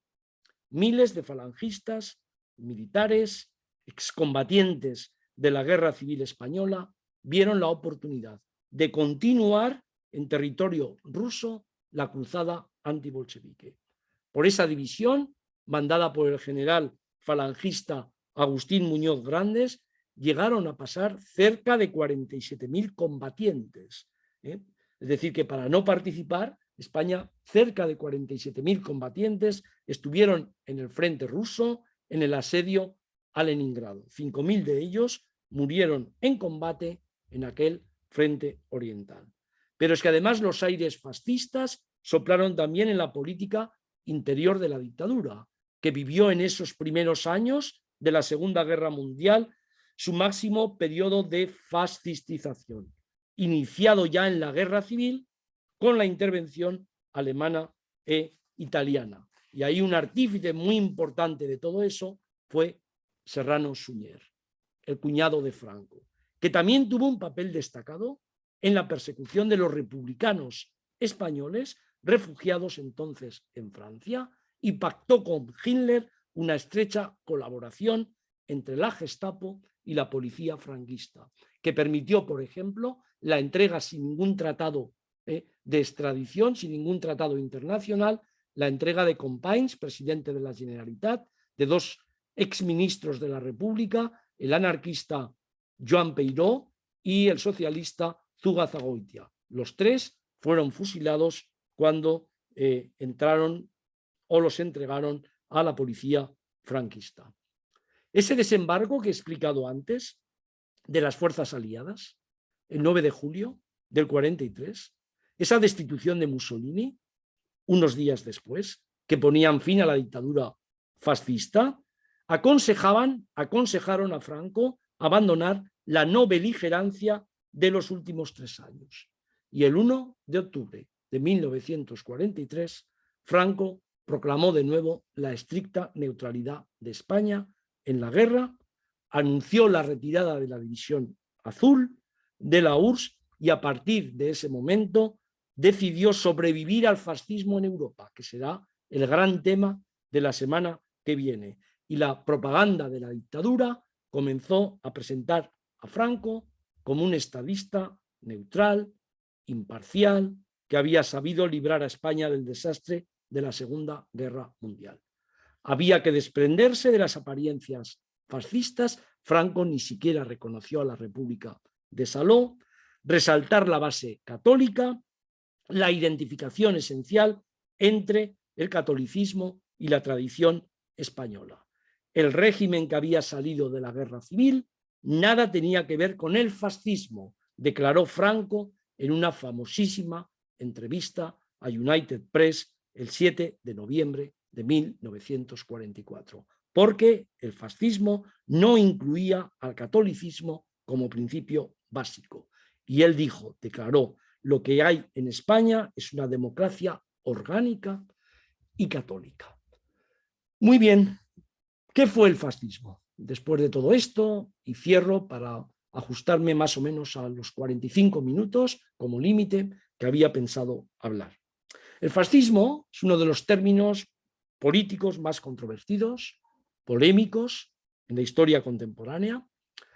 Miles de falangistas, militares, excombatientes de la Guerra Civil Española vieron la oportunidad de continuar en territorio ruso la cruzada antibolchevique. Por esa división, mandada por el general falangista Agustín Muñoz Grandes, llegaron a pasar cerca de 47.000 combatientes. Es decir, que para no participar, España, cerca de 47.000 combatientes estuvieron en el frente ruso en el asedio a Leningrado. 5.000 de ellos murieron en combate en aquel frente oriental. Pero es que además los aires fascistas soplaron también en la política interior de la dictadura, que vivió en esos primeros años de la Segunda Guerra Mundial su máximo periodo de fascistización, iniciado ya en la Guerra Civil con la intervención alemana e italiana. Y ahí un artífice muy importante de todo eso fue Serrano Suñer, el cuñado de Franco, que también tuvo un papel destacado en la persecución de los republicanos españoles refugiados entonces en Francia, y pactó con Hitler una estrecha colaboración entre la Gestapo y la policía franquista, que permitió, por ejemplo, la entrega sin ningún tratado de extradición, sin ningún tratado internacional, la entrega de Companys, presidente de la Generalitat, de dos exministros de la República, el anarquista Joan Peiró y el socialista Zugazagoitia. Los tres fueron fusilados cuando entraron o los entregaron a la policía franquista. Ese desembarco que he explicado antes de las fuerzas aliadas, el 9 de julio del 43, esa destitución de Mussolini, unos días después, que ponían fin a la dictadura fascista, aconsejaron a Franco abandonar la no beligerancia de los últimos 3 años. Y el 1 de octubre de 1943, Franco proclamó de nuevo la estricta neutralidad de España en la guerra, anunció la retirada de la División Azul, de la URSS, y a partir de ese momento decidió sobrevivir al fascismo en Europa, que será el gran tema de la semana que viene. Y la propaganda de la dictadura comenzó a presentar a Franco como un estadista neutral, imparcial, que había sabido librar a España del desastre de la Segunda Guerra Mundial. Había que desprenderse de las apariencias fascistas. Franco ni siquiera reconoció a la República de Saló, resaltar la base católica, la identificación esencial entre el catolicismo y la tradición española. El régimen que había salido de la guerra civil nada tenía que ver con el fascismo, declaró Franco en una famosísima entrevista a United Press el 7 de noviembre de 1944. porque el fascismo no incluía al catolicismo como principio básico. Y él declaró, lo que hay en España es una democracia orgánica y católica. Muy bien, ¿qué fue el fascismo? Después de todo esto, y cierro para ajustarme más o menos a los 45 minutos como límite que había pensado hablar. El fascismo es uno de los términos políticos más controvertidos, polémicos en la historia contemporánea.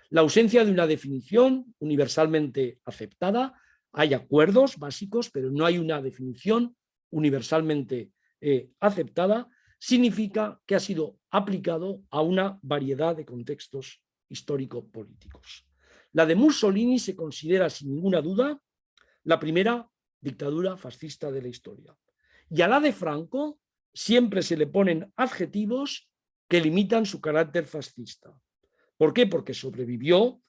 La ausencia de una definición universalmente aceptada. Hay acuerdos básicos, pero no hay una definición universalmente aceptada. Significa que ha sido aplicado a una variedad de contextos histórico-políticos. La de Mussolini se considera sin ninguna duda la primera dictadura fascista de la historia. Y a la de Franco siempre se le ponen adjetivos que limitan su carácter fascista. ¿Por qué? Porque sobrevivió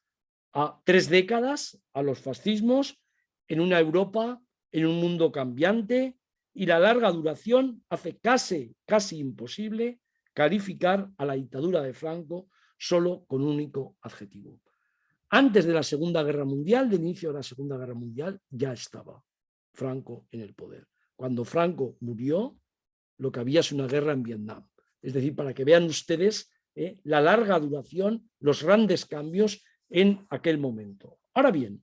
a 3 décadas a los fascismos en una Europa, en un mundo cambiante, y la larga duración hace casi imposible calificar a la dictadura de Franco solo con un único adjetivo. Antes de la Segunda Guerra Mundial, del inicio de la Segunda Guerra Mundial, ya estaba Franco en el poder. Cuando Franco murió, lo que había es una guerra en Vietnam. Es decir, para que vean ustedes la larga duración, los grandes cambios en aquel momento. Ahora bien,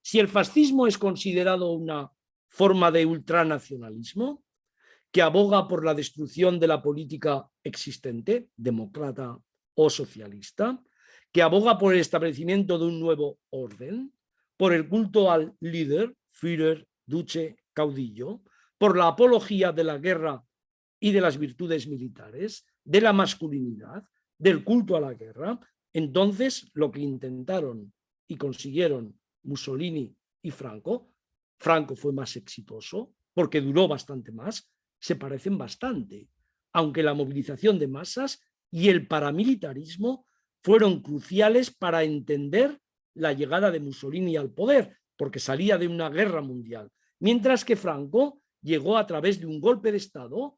si el fascismo es considerado una forma de ultranacionalismo que aboga por la destrucción de la política existente, demócrata o socialista, que aboga por el establecimiento de un nuevo orden, por el culto al líder, Führer, duce, caudillo, por la apología de la guerra y de las virtudes militares, de la masculinidad, del culto a la guerra, entonces lo que intentaron y consiguieron Mussolini y Franco fue más exitoso porque duró bastante más, se parecen bastante, aunque la movilización de masas y el paramilitarismo fueron cruciales para entender la llegada de Mussolini al poder, porque salía de una guerra mundial, mientras que Franco llegó a través de un golpe de Estado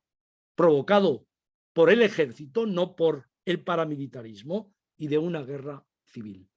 provocado por el ejército, no por el paramilitarismo, y de una guerra civil.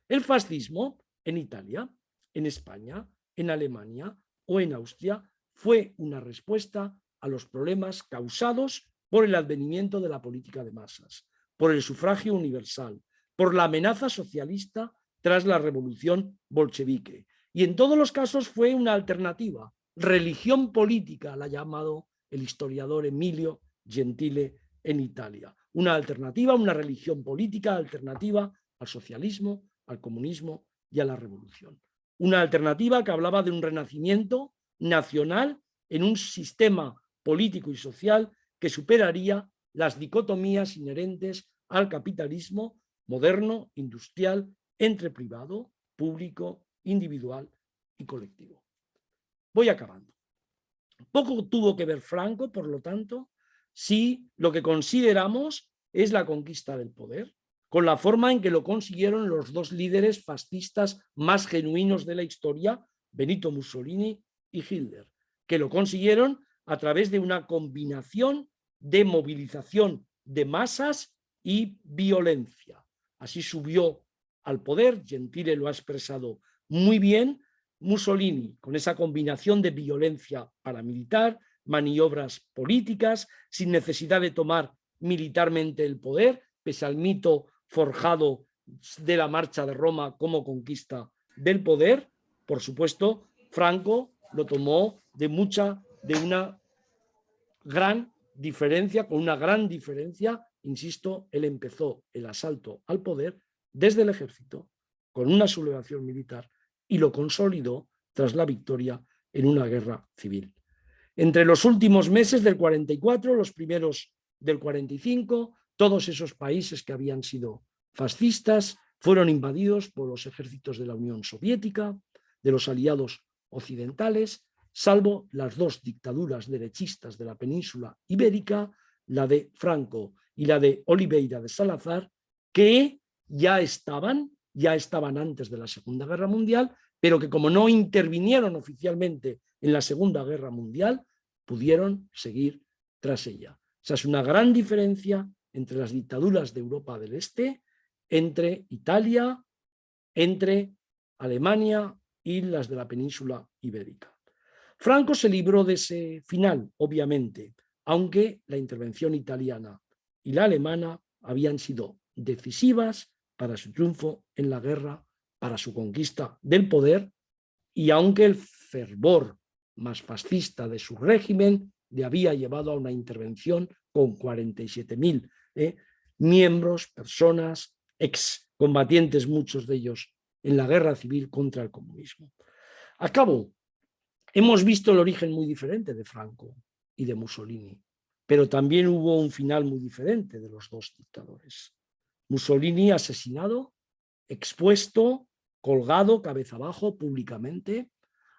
El fascismo en Italia, en España, en Alemania o en Austria fue una respuesta a los problemas causados por el advenimiento de la política de masas, por el sufragio universal, por la amenaza socialista tras la revolución bolchevique. Y en todos los casos fue una alternativa, religión política, la ha llamado el historiador Emilio Gentile en Italia. Una alternativa, una religión política alternativa al socialismo, al comunismo y a la revolución. Una alternativa que hablaba de un renacimiento nacional en un sistema político y social que superaría las dicotomías inherentes al capitalismo moderno, industrial, entre privado, público, individual y colectivo. Voy acabando. Poco tuvo que ver Franco, por lo tanto, si lo que consideramos es la conquista del poder, con la forma en que lo consiguieron los 2 líderes fascistas más genuinos de la historia, Benito Mussolini y Hitler, que lo consiguieron a través de una combinación de movilización de masas y violencia. Así subió al poder, Gentile lo ha expresado muy bien, Mussolini, con esa combinación de violencia paramilitar, maniobras políticas, sin necesidad de tomar militarmente el poder, pese al mito forjado de la marcha de Roma como conquista del poder. Por supuesto, Franco lo tomó de una gran diferencia, con una gran diferencia, insisto, él empezó el asalto al poder desde el ejército, con una sublevación militar, y lo consolidó tras la victoria en una guerra civil. Entre los últimos meses del 44, los primeros del 45, todos esos países que habían sido fascistas fueron invadidos por los ejércitos de la Unión Soviética, de los aliados occidentales, salvo las 2 dictaduras derechistas de la península ibérica, la de Franco y la de Oliveira de Salazar, que ya estaban antes de la Segunda Guerra Mundial, pero que como no intervinieron oficialmente en la Segunda Guerra Mundial, pudieron seguir tras ella. Esa es una gran diferencia entre las dictaduras de Europa del Este, entre Italia, entre Alemania y las de la península ibérica. Franco se libró de ese final, obviamente, aunque la intervención italiana y la alemana habían sido decisivas para su triunfo en la guerra, para su conquista del poder, y aunque el fervor más fascista de su régimen le había llevado a una intervención con 47.000 miembros, personas, excombatientes, muchos de ellos en la guerra civil contra el comunismo. A cabo, hemos visto el origen muy diferente de Franco y de Mussolini, pero también hubo un final muy diferente de los dos dictadores. Mussolini asesinado, expuesto, colgado cabeza abajo públicamente.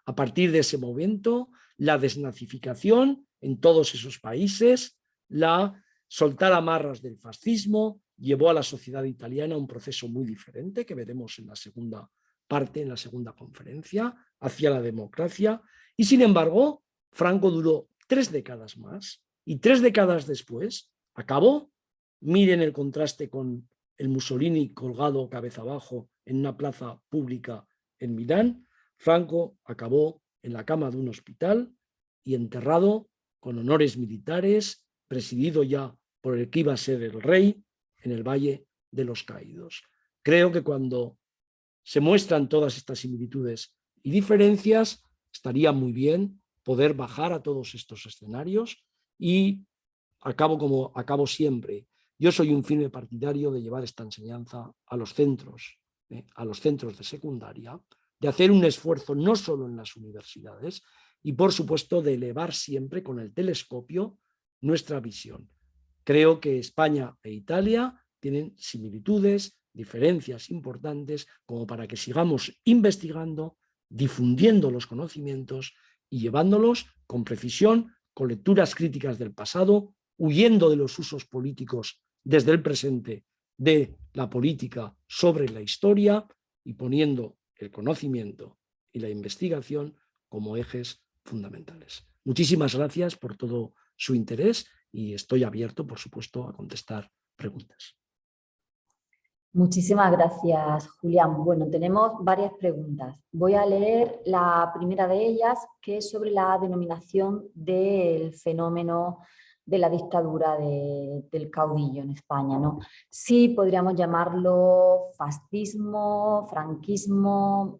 A partir de ese momento, la desnazificación en todos esos países, la soltar amarras del fascismo, llevó a la sociedad italiana a un proceso muy diferente que veremos en la segunda parte, en la segunda conferencia, hacia la democracia. Y sin embargo, Franco duró 3 décadas más y 3 décadas después acabó. Miren el contraste con el Mussolini colgado cabeza abajo en una plaza pública en Milán. Franco acabó en la cama de un hospital y enterrado con honores militares, presidido ya por el que iba a ser el rey, en el Valle de los Caídos. Creo que cuando se muestran todas estas similitudes y diferencias, estaría muy bien poder bajar a todos estos escenarios y acabo como acabo siempre. Yo soy un firme partidario de llevar esta enseñanza a los centros de secundaria, de hacer un esfuerzo no solo en las universidades y, por supuesto, de elevar siempre con el telescopio nuestra visión. Creo que España e Italia tienen similitudes, diferencias importantes, como para que sigamos investigando, difundiendo los conocimientos y llevándolos con precisión, con lecturas críticas del pasado, huyendo de los usos políticos desde el presente de la política sobre la historia y poniendo el conocimiento y la investigación como ejes fundamentales. Muchísimas gracias por todo su interés y estoy abierto, por supuesto, a contestar preguntas. Muchísimas gracias, Julián. Bueno, tenemos varias preguntas. Voy a leer la primera de ellas, que es sobre la denominación del fenómeno de la dictadura del caudillo en España, ¿no? Sí, podríamos llamarlo fascismo, franquismo,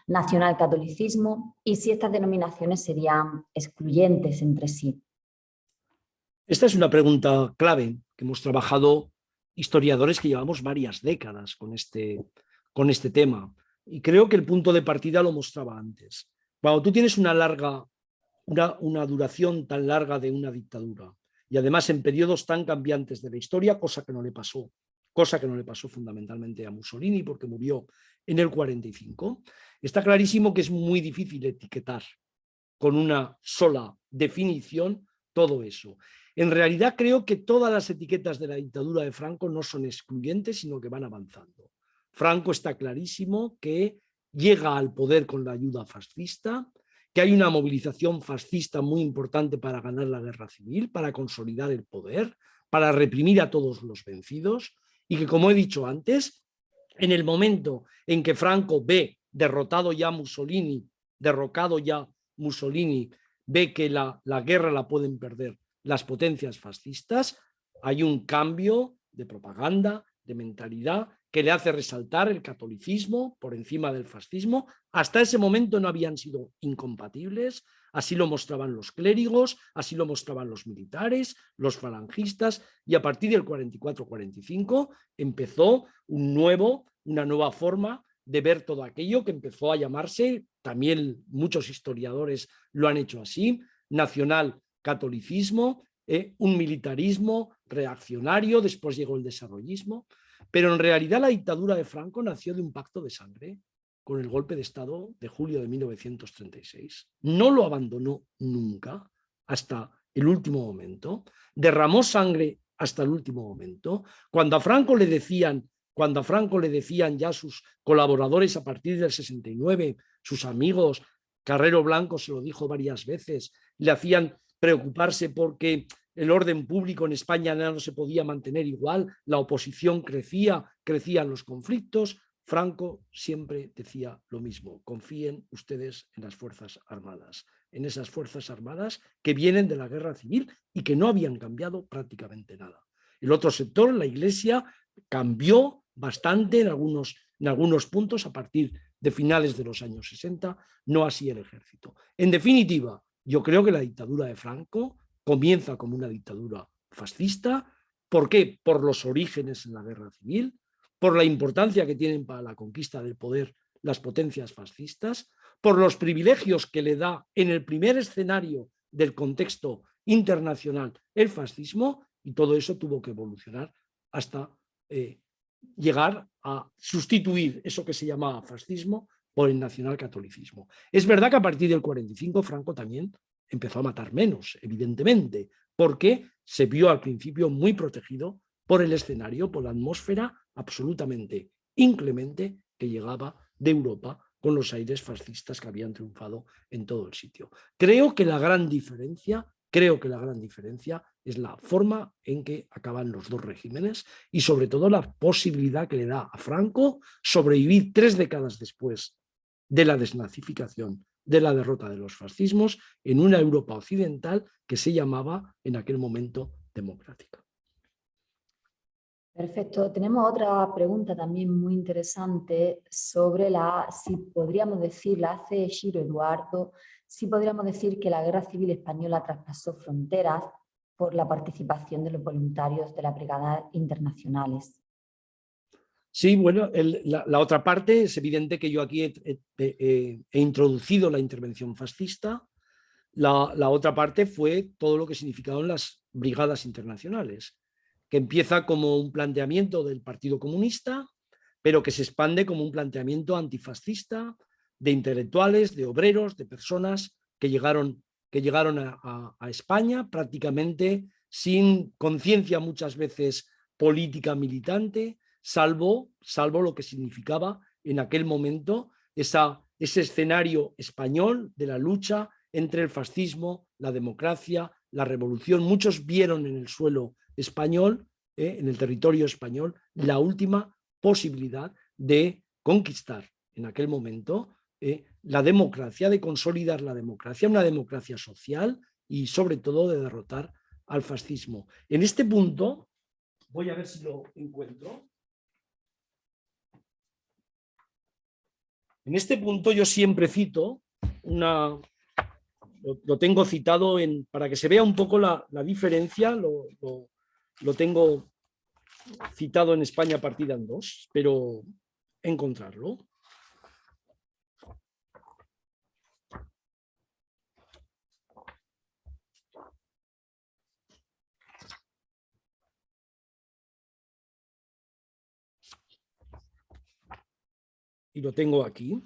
nacionalcatolicismo, y si estas denominaciones serían excluyentes entre sí. Esta es una pregunta clave que hemos trabajado historiadores que llevamos varias décadas con este tema. Y creo que el punto de partida lo mostraba antes. Cuando tú tienes una duración tan larga de una dictadura y además en periodos tan cambiantes de la historia, cosa que no le pasó fundamentalmente a Mussolini porque murió en el 45, está clarísimo que es muy difícil etiquetar con una sola definición todo eso. En realidad creo que todas las etiquetas de la dictadura de Franco no son excluyentes, sino que van avanzando. Franco está clarísimo que llega al poder con la ayuda fascista, que hay una movilización fascista muy importante para ganar la guerra civil, para consolidar el poder, para reprimir a todos los vencidos, y que, como he dicho antes, en el momento en que Franco ve derrocado ya Mussolini, ve que la guerra la pueden perder las potencias fascistas, hay un cambio de propaganda, de mentalidad, que le hace resaltar el catolicismo por encima del fascismo. Hasta ese momento no habían sido incompatibles, así lo mostraban los clérigos, así lo mostraban los militares, los falangistas, y a partir del 44-45 empezó una nueva forma de ver todo aquello que empezó a llamarse, también muchos historiadores lo han hecho así, nacionalcatolicismo, un militarismo reaccionario, después llegó el desarrollismo, pero en realidad la dictadura de Franco nació de un pacto de sangre con el golpe de Estado de julio de 1936. No lo abandonó nunca hasta el último momento, derramó sangre hasta el último momento. Cuando a Franco le decían ya sus colaboradores a partir del 69, sus amigos, Carrero Blanco se lo dijo varias veces, le hacían preocuparse porque el orden público en España no se podía mantener igual, la oposición crecía, crecían los conflictos. Franco siempre decía lo mismo: confíen ustedes en las Fuerzas Armadas, en esas Fuerzas Armadas que vienen de la guerra civil y que no habían cambiado prácticamente nada. El otro sector, la Iglesia, cambió bastante en algunos puntos a partir de finales de los años 60, no así el ejército. En definitiva, yo creo que la dictadura de Franco comienza como una dictadura fascista. ¿Por qué? Por los orígenes en la guerra civil, por la importancia que tienen para la conquista del poder las potencias fascistas, por los privilegios que le da en el primer escenario del contexto internacional el fascismo, y todo eso tuvo que evolucionar hasta llegar a sustituir eso que se llamaba fascismo por el nacionalcatolicismo. Es verdad que a partir del 45 Franco también empezó a matar menos, evidentemente, porque se vio al principio muy protegido por el escenario, por la atmósfera absolutamente inclemente que llegaba de Europa con los aires fascistas que habían triunfado en todo el sitio. Creo que la gran diferencia es la forma en que acaban los dos regímenes y sobre todo la posibilidad que le da a Franco sobrevivir 3 décadas después de la desnazificación, de la derrota de los fascismos, en una Europa occidental que se llamaba en aquel momento democrática. Perfecto. Tenemos otra pregunta también muy interesante sobre si podríamos decir, la hace Shiro Eduardo, si podríamos decir que la Guerra Civil Española traspasó fronteras por la participación de los voluntarios de las brigadas internacionales. Sí, bueno, la otra parte es evidente que yo aquí he introducido la intervención fascista. La otra parte fue todo lo que significaron las brigadas internacionales, que empieza como un planteamiento del Partido Comunista, pero que se expande como un planteamiento antifascista de intelectuales, de obreros, de personas que llegaron a España prácticamente sin conciencia muchas veces política militante, salvo lo que significaba en aquel momento ese escenario español de la lucha entre el fascismo, la democracia, la revolución. Muchos vieron en el suelo español, en el territorio español, la última posibilidad de conquistar en aquel momento la democracia, de consolidar la democracia, una democracia social y sobre todo de derrotar al fascismo. En este punto, voy a ver si lo encuentro. En este punto yo siempre cito lo tengo citado para que se vea un poco la diferencia, lo tengo citado en España partida en 2, espero encontrarlo. Y lo tengo aquí.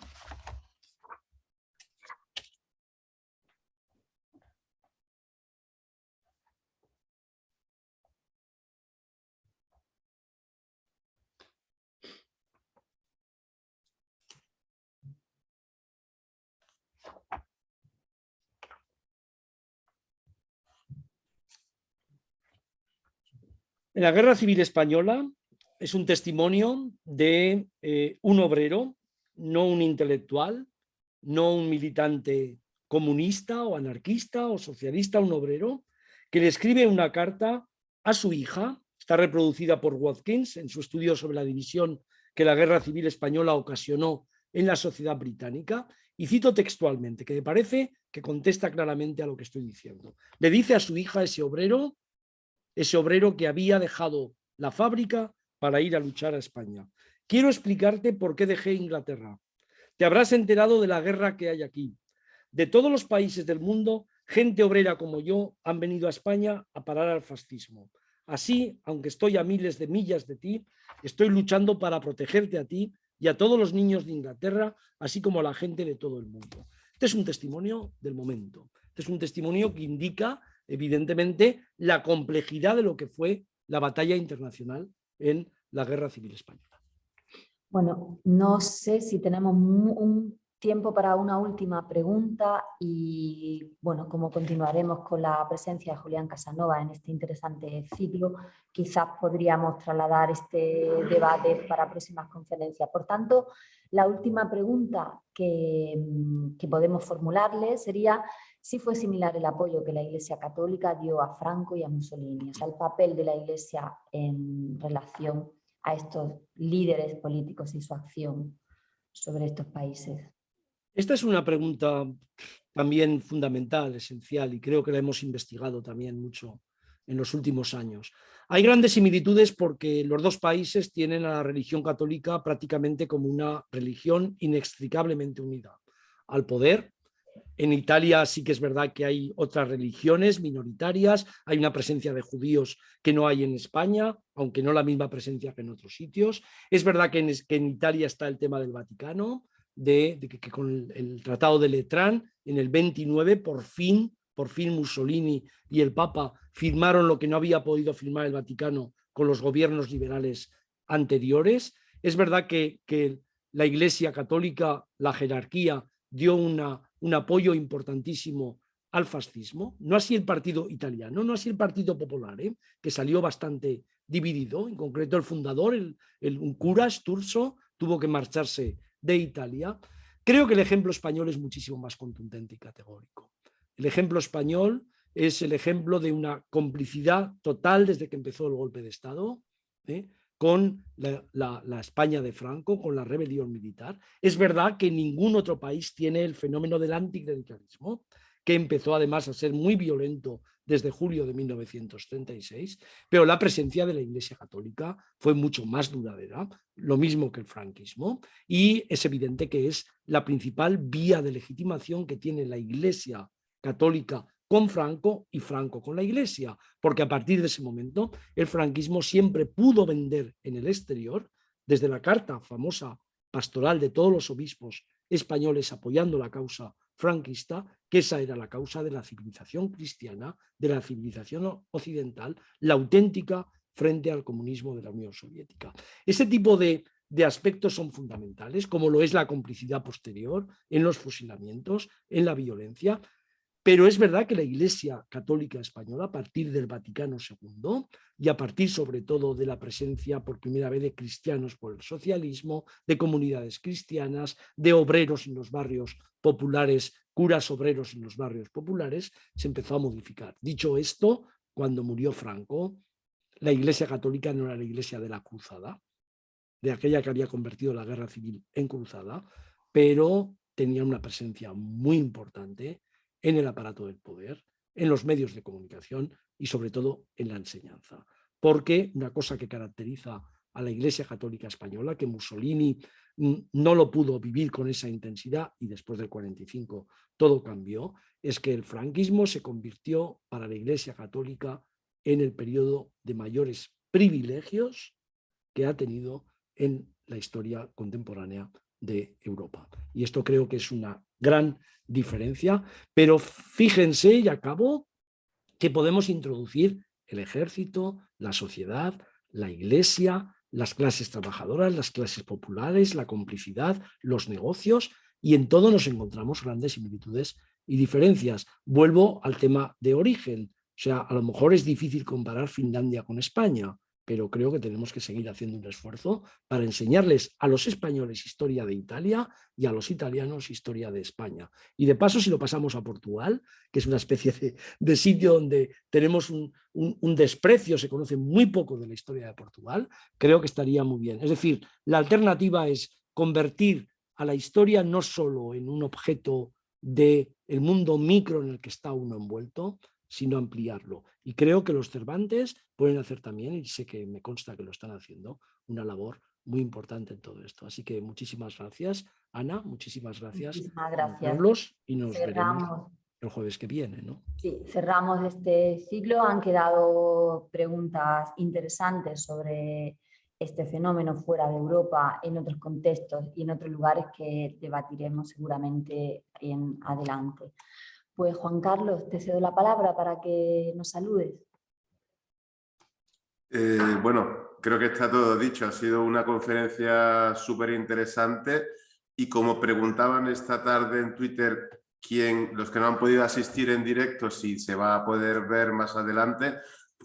En la Guerra Civil Española es un testimonio de un obrero, no un intelectual, no un militante comunista o anarquista o socialista, un obrero, que le escribe una carta a su hija, está reproducida por Watkins en su estudio sobre la división que la Guerra Civil Española ocasionó en la sociedad británica, y cito textualmente, que me parece que contesta claramente a lo que estoy diciendo. Le dice a su hija, ese obrero que había dejado la fábrica para ir a luchar a España: quiero explicarte por qué dejé Inglaterra. Te habrás enterado de la guerra que hay aquí. De todos los países del mundo, gente obrera como yo han venido a España a parar al fascismo. Así, aunque estoy a miles de millas de ti, estoy luchando para protegerte a ti y a todos los niños de Inglaterra, así como a la gente de todo el mundo. Este es un testimonio del momento. Este es un testimonio que indica, evidentemente, la complejidad de lo que fue la batalla internacional en la Guerra Civil Española. Bueno, no sé si tenemos un tiempo para una última pregunta y, bueno, como continuaremos con la presencia de Julián Casanova en este interesante ciclo, quizás podríamos trasladar este debate para próximas conferencias. Por tanto, la última pregunta que podemos formularle sería si fue similar el apoyo que la Iglesia Católica dio a Franco y a Mussolini, o sea, el papel de la Iglesia en relación a estos líderes políticos y su acción sobre estos países. Esta es una pregunta también fundamental, esencial, y creo que la hemos investigado también mucho en los últimos años. Hay grandes similitudes porque los dos países tienen a la religión católica prácticamente como una religión inextricablemente unida al poder. En Italia sí que es verdad que hay otras religiones minoritarias, hay una presencia de judíos que no hay en España, aunque no la misma presencia que en otros sitios. Es verdad que en Italia está el tema del Vaticano, que con el Tratado de Letrán, en el 29, por fin Mussolini y el Papa firmaron lo que no había podido firmar el Vaticano con los gobiernos liberales anteriores. Es verdad que la Iglesia Católica, la jerarquía, dio un apoyo importantísimo al fascismo, no así el partido italiano, no así el Partido Popular, que salió bastante dividido. En concreto, el fundador, un cura, Sturzo, tuvo que marcharse de Italia. Creo que el ejemplo español es muchísimo más contundente y categórico. El ejemplo español es el ejemplo de una complicidad total desde que empezó el golpe de Estado, con la España de Franco, con la rebelión militar. Es verdad que ningún otro país tiene el fenómeno del anticlericalismo, que empezó además a ser muy violento desde julio de 1936, pero la presencia de la Iglesia Católica fue mucho más duradera, lo mismo que el franquismo, y es evidente que es la principal vía de legitimación que tiene la Iglesia Católica con Franco y Franco con la Iglesia, porque a partir de ese momento el franquismo siempre pudo vender en el exterior, desde la carta famosa pastoral de todos los obispos españoles apoyando la causa franquista, que esa era la causa de la civilización cristiana, de la civilización occidental, la auténtica frente al comunismo de la Unión Soviética. Ese tipo de aspectos son fundamentales, como lo es la complicidad posterior en los fusilamientos, en la violencia. Pero es verdad que la Iglesia Católica Española, a partir del Vaticano II y a partir sobre todo de la presencia por primera vez de cristianos por el socialismo, de comunidades cristianas, de obreros en los barrios populares, curas obreros en los barrios populares, se empezó a modificar. Dicho esto, cuando murió Franco, la Iglesia Católica no era la Iglesia de la cruzada, de aquella que había convertido la guerra civil en cruzada, pero tenía una presencia muy importante en el aparato del poder, en los medios de comunicación y sobre todo en la enseñanza. Porque una cosa que caracteriza a la Iglesia Católica Española, que Mussolini no lo pudo vivir con esa intensidad y después del 45 todo cambió, es que el franquismo se convirtió para la Iglesia Católica en el periodo de mayores privilegios que ha tenido en la historia contemporánea de Europa. Y esto creo que es una gran diferencia, pero fíjense, y acabo, que podemos introducir el ejército, la sociedad, la iglesia, las clases trabajadoras, las clases populares, la complicidad, los negocios, y en todo nos encontramos grandes similitudes y diferencias. Vuelvo al tema de origen. O sea, a lo mejor es difícil comparar Finlandia con España, pero creo que tenemos que seguir haciendo un esfuerzo para enseñarles a los españoles historia de Italia y a los italianos historia de España. Y de paso, si lo pasamos a Portugal, que es una especie de sitio donde tenemos un desprecio, se conoce muy poco de la historia de Portugal, creo que estaría muy bien. Es decir, la alternativa es convertir a la historia no solo en un objeto del mundo micro en el que está uno envuelto, sino ampliarlo. Y creo que los Cervantes pueden hacer también, y sé que me consta que lo están haciendo, una labor muy importante en todo esto. Así que muchísimas gracias, Ana, muchísimas gracias, Muchísimas gracias. Carlos, y nos Cerramos. veremos el jueves que viene, ¿no? Sí, cerramos este ciclo. Han quedado preguntas interesantes sobre este fenómeno fuera de Europa, en otros contextos y en otros lugares que debatiremos seguramente en adelante. Pues Juan Carlos, te cedo la palabra para que nos saludes. Bueno, creo que está todo dicho. Ha sido una conferencia súper interesante Y como preguntaban esta tarde en Twitter los que no han podido asistir en directo, si se va a poder ver más adelante,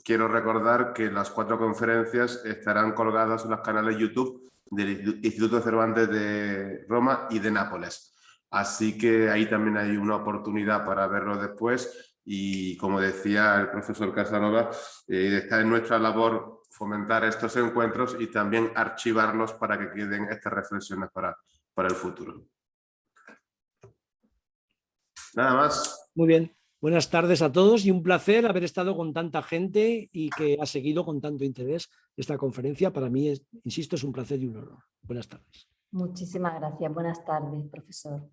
quiero recordar que las 4 conferencias estarán colgadas en los canales YouTube del Instituto Cervantes de Roma y de Nápoles. Así que ahí también hay una oportunidad para verlo después y, como decía el profesor Casanova, está en nuestra labor fomentar estos encuentros y también archivarlos para que queden estas reflexiones para el futuro. Nada más. Muy bien. Buenas tardes a todos y un placer haber estado con tanta gente y que ha seguido con tanto interés esta conferencia. Para mí, insisto, es un placer y un honor. Buenas tardes. Muchísimas gracias. Buenas tardes, profesor.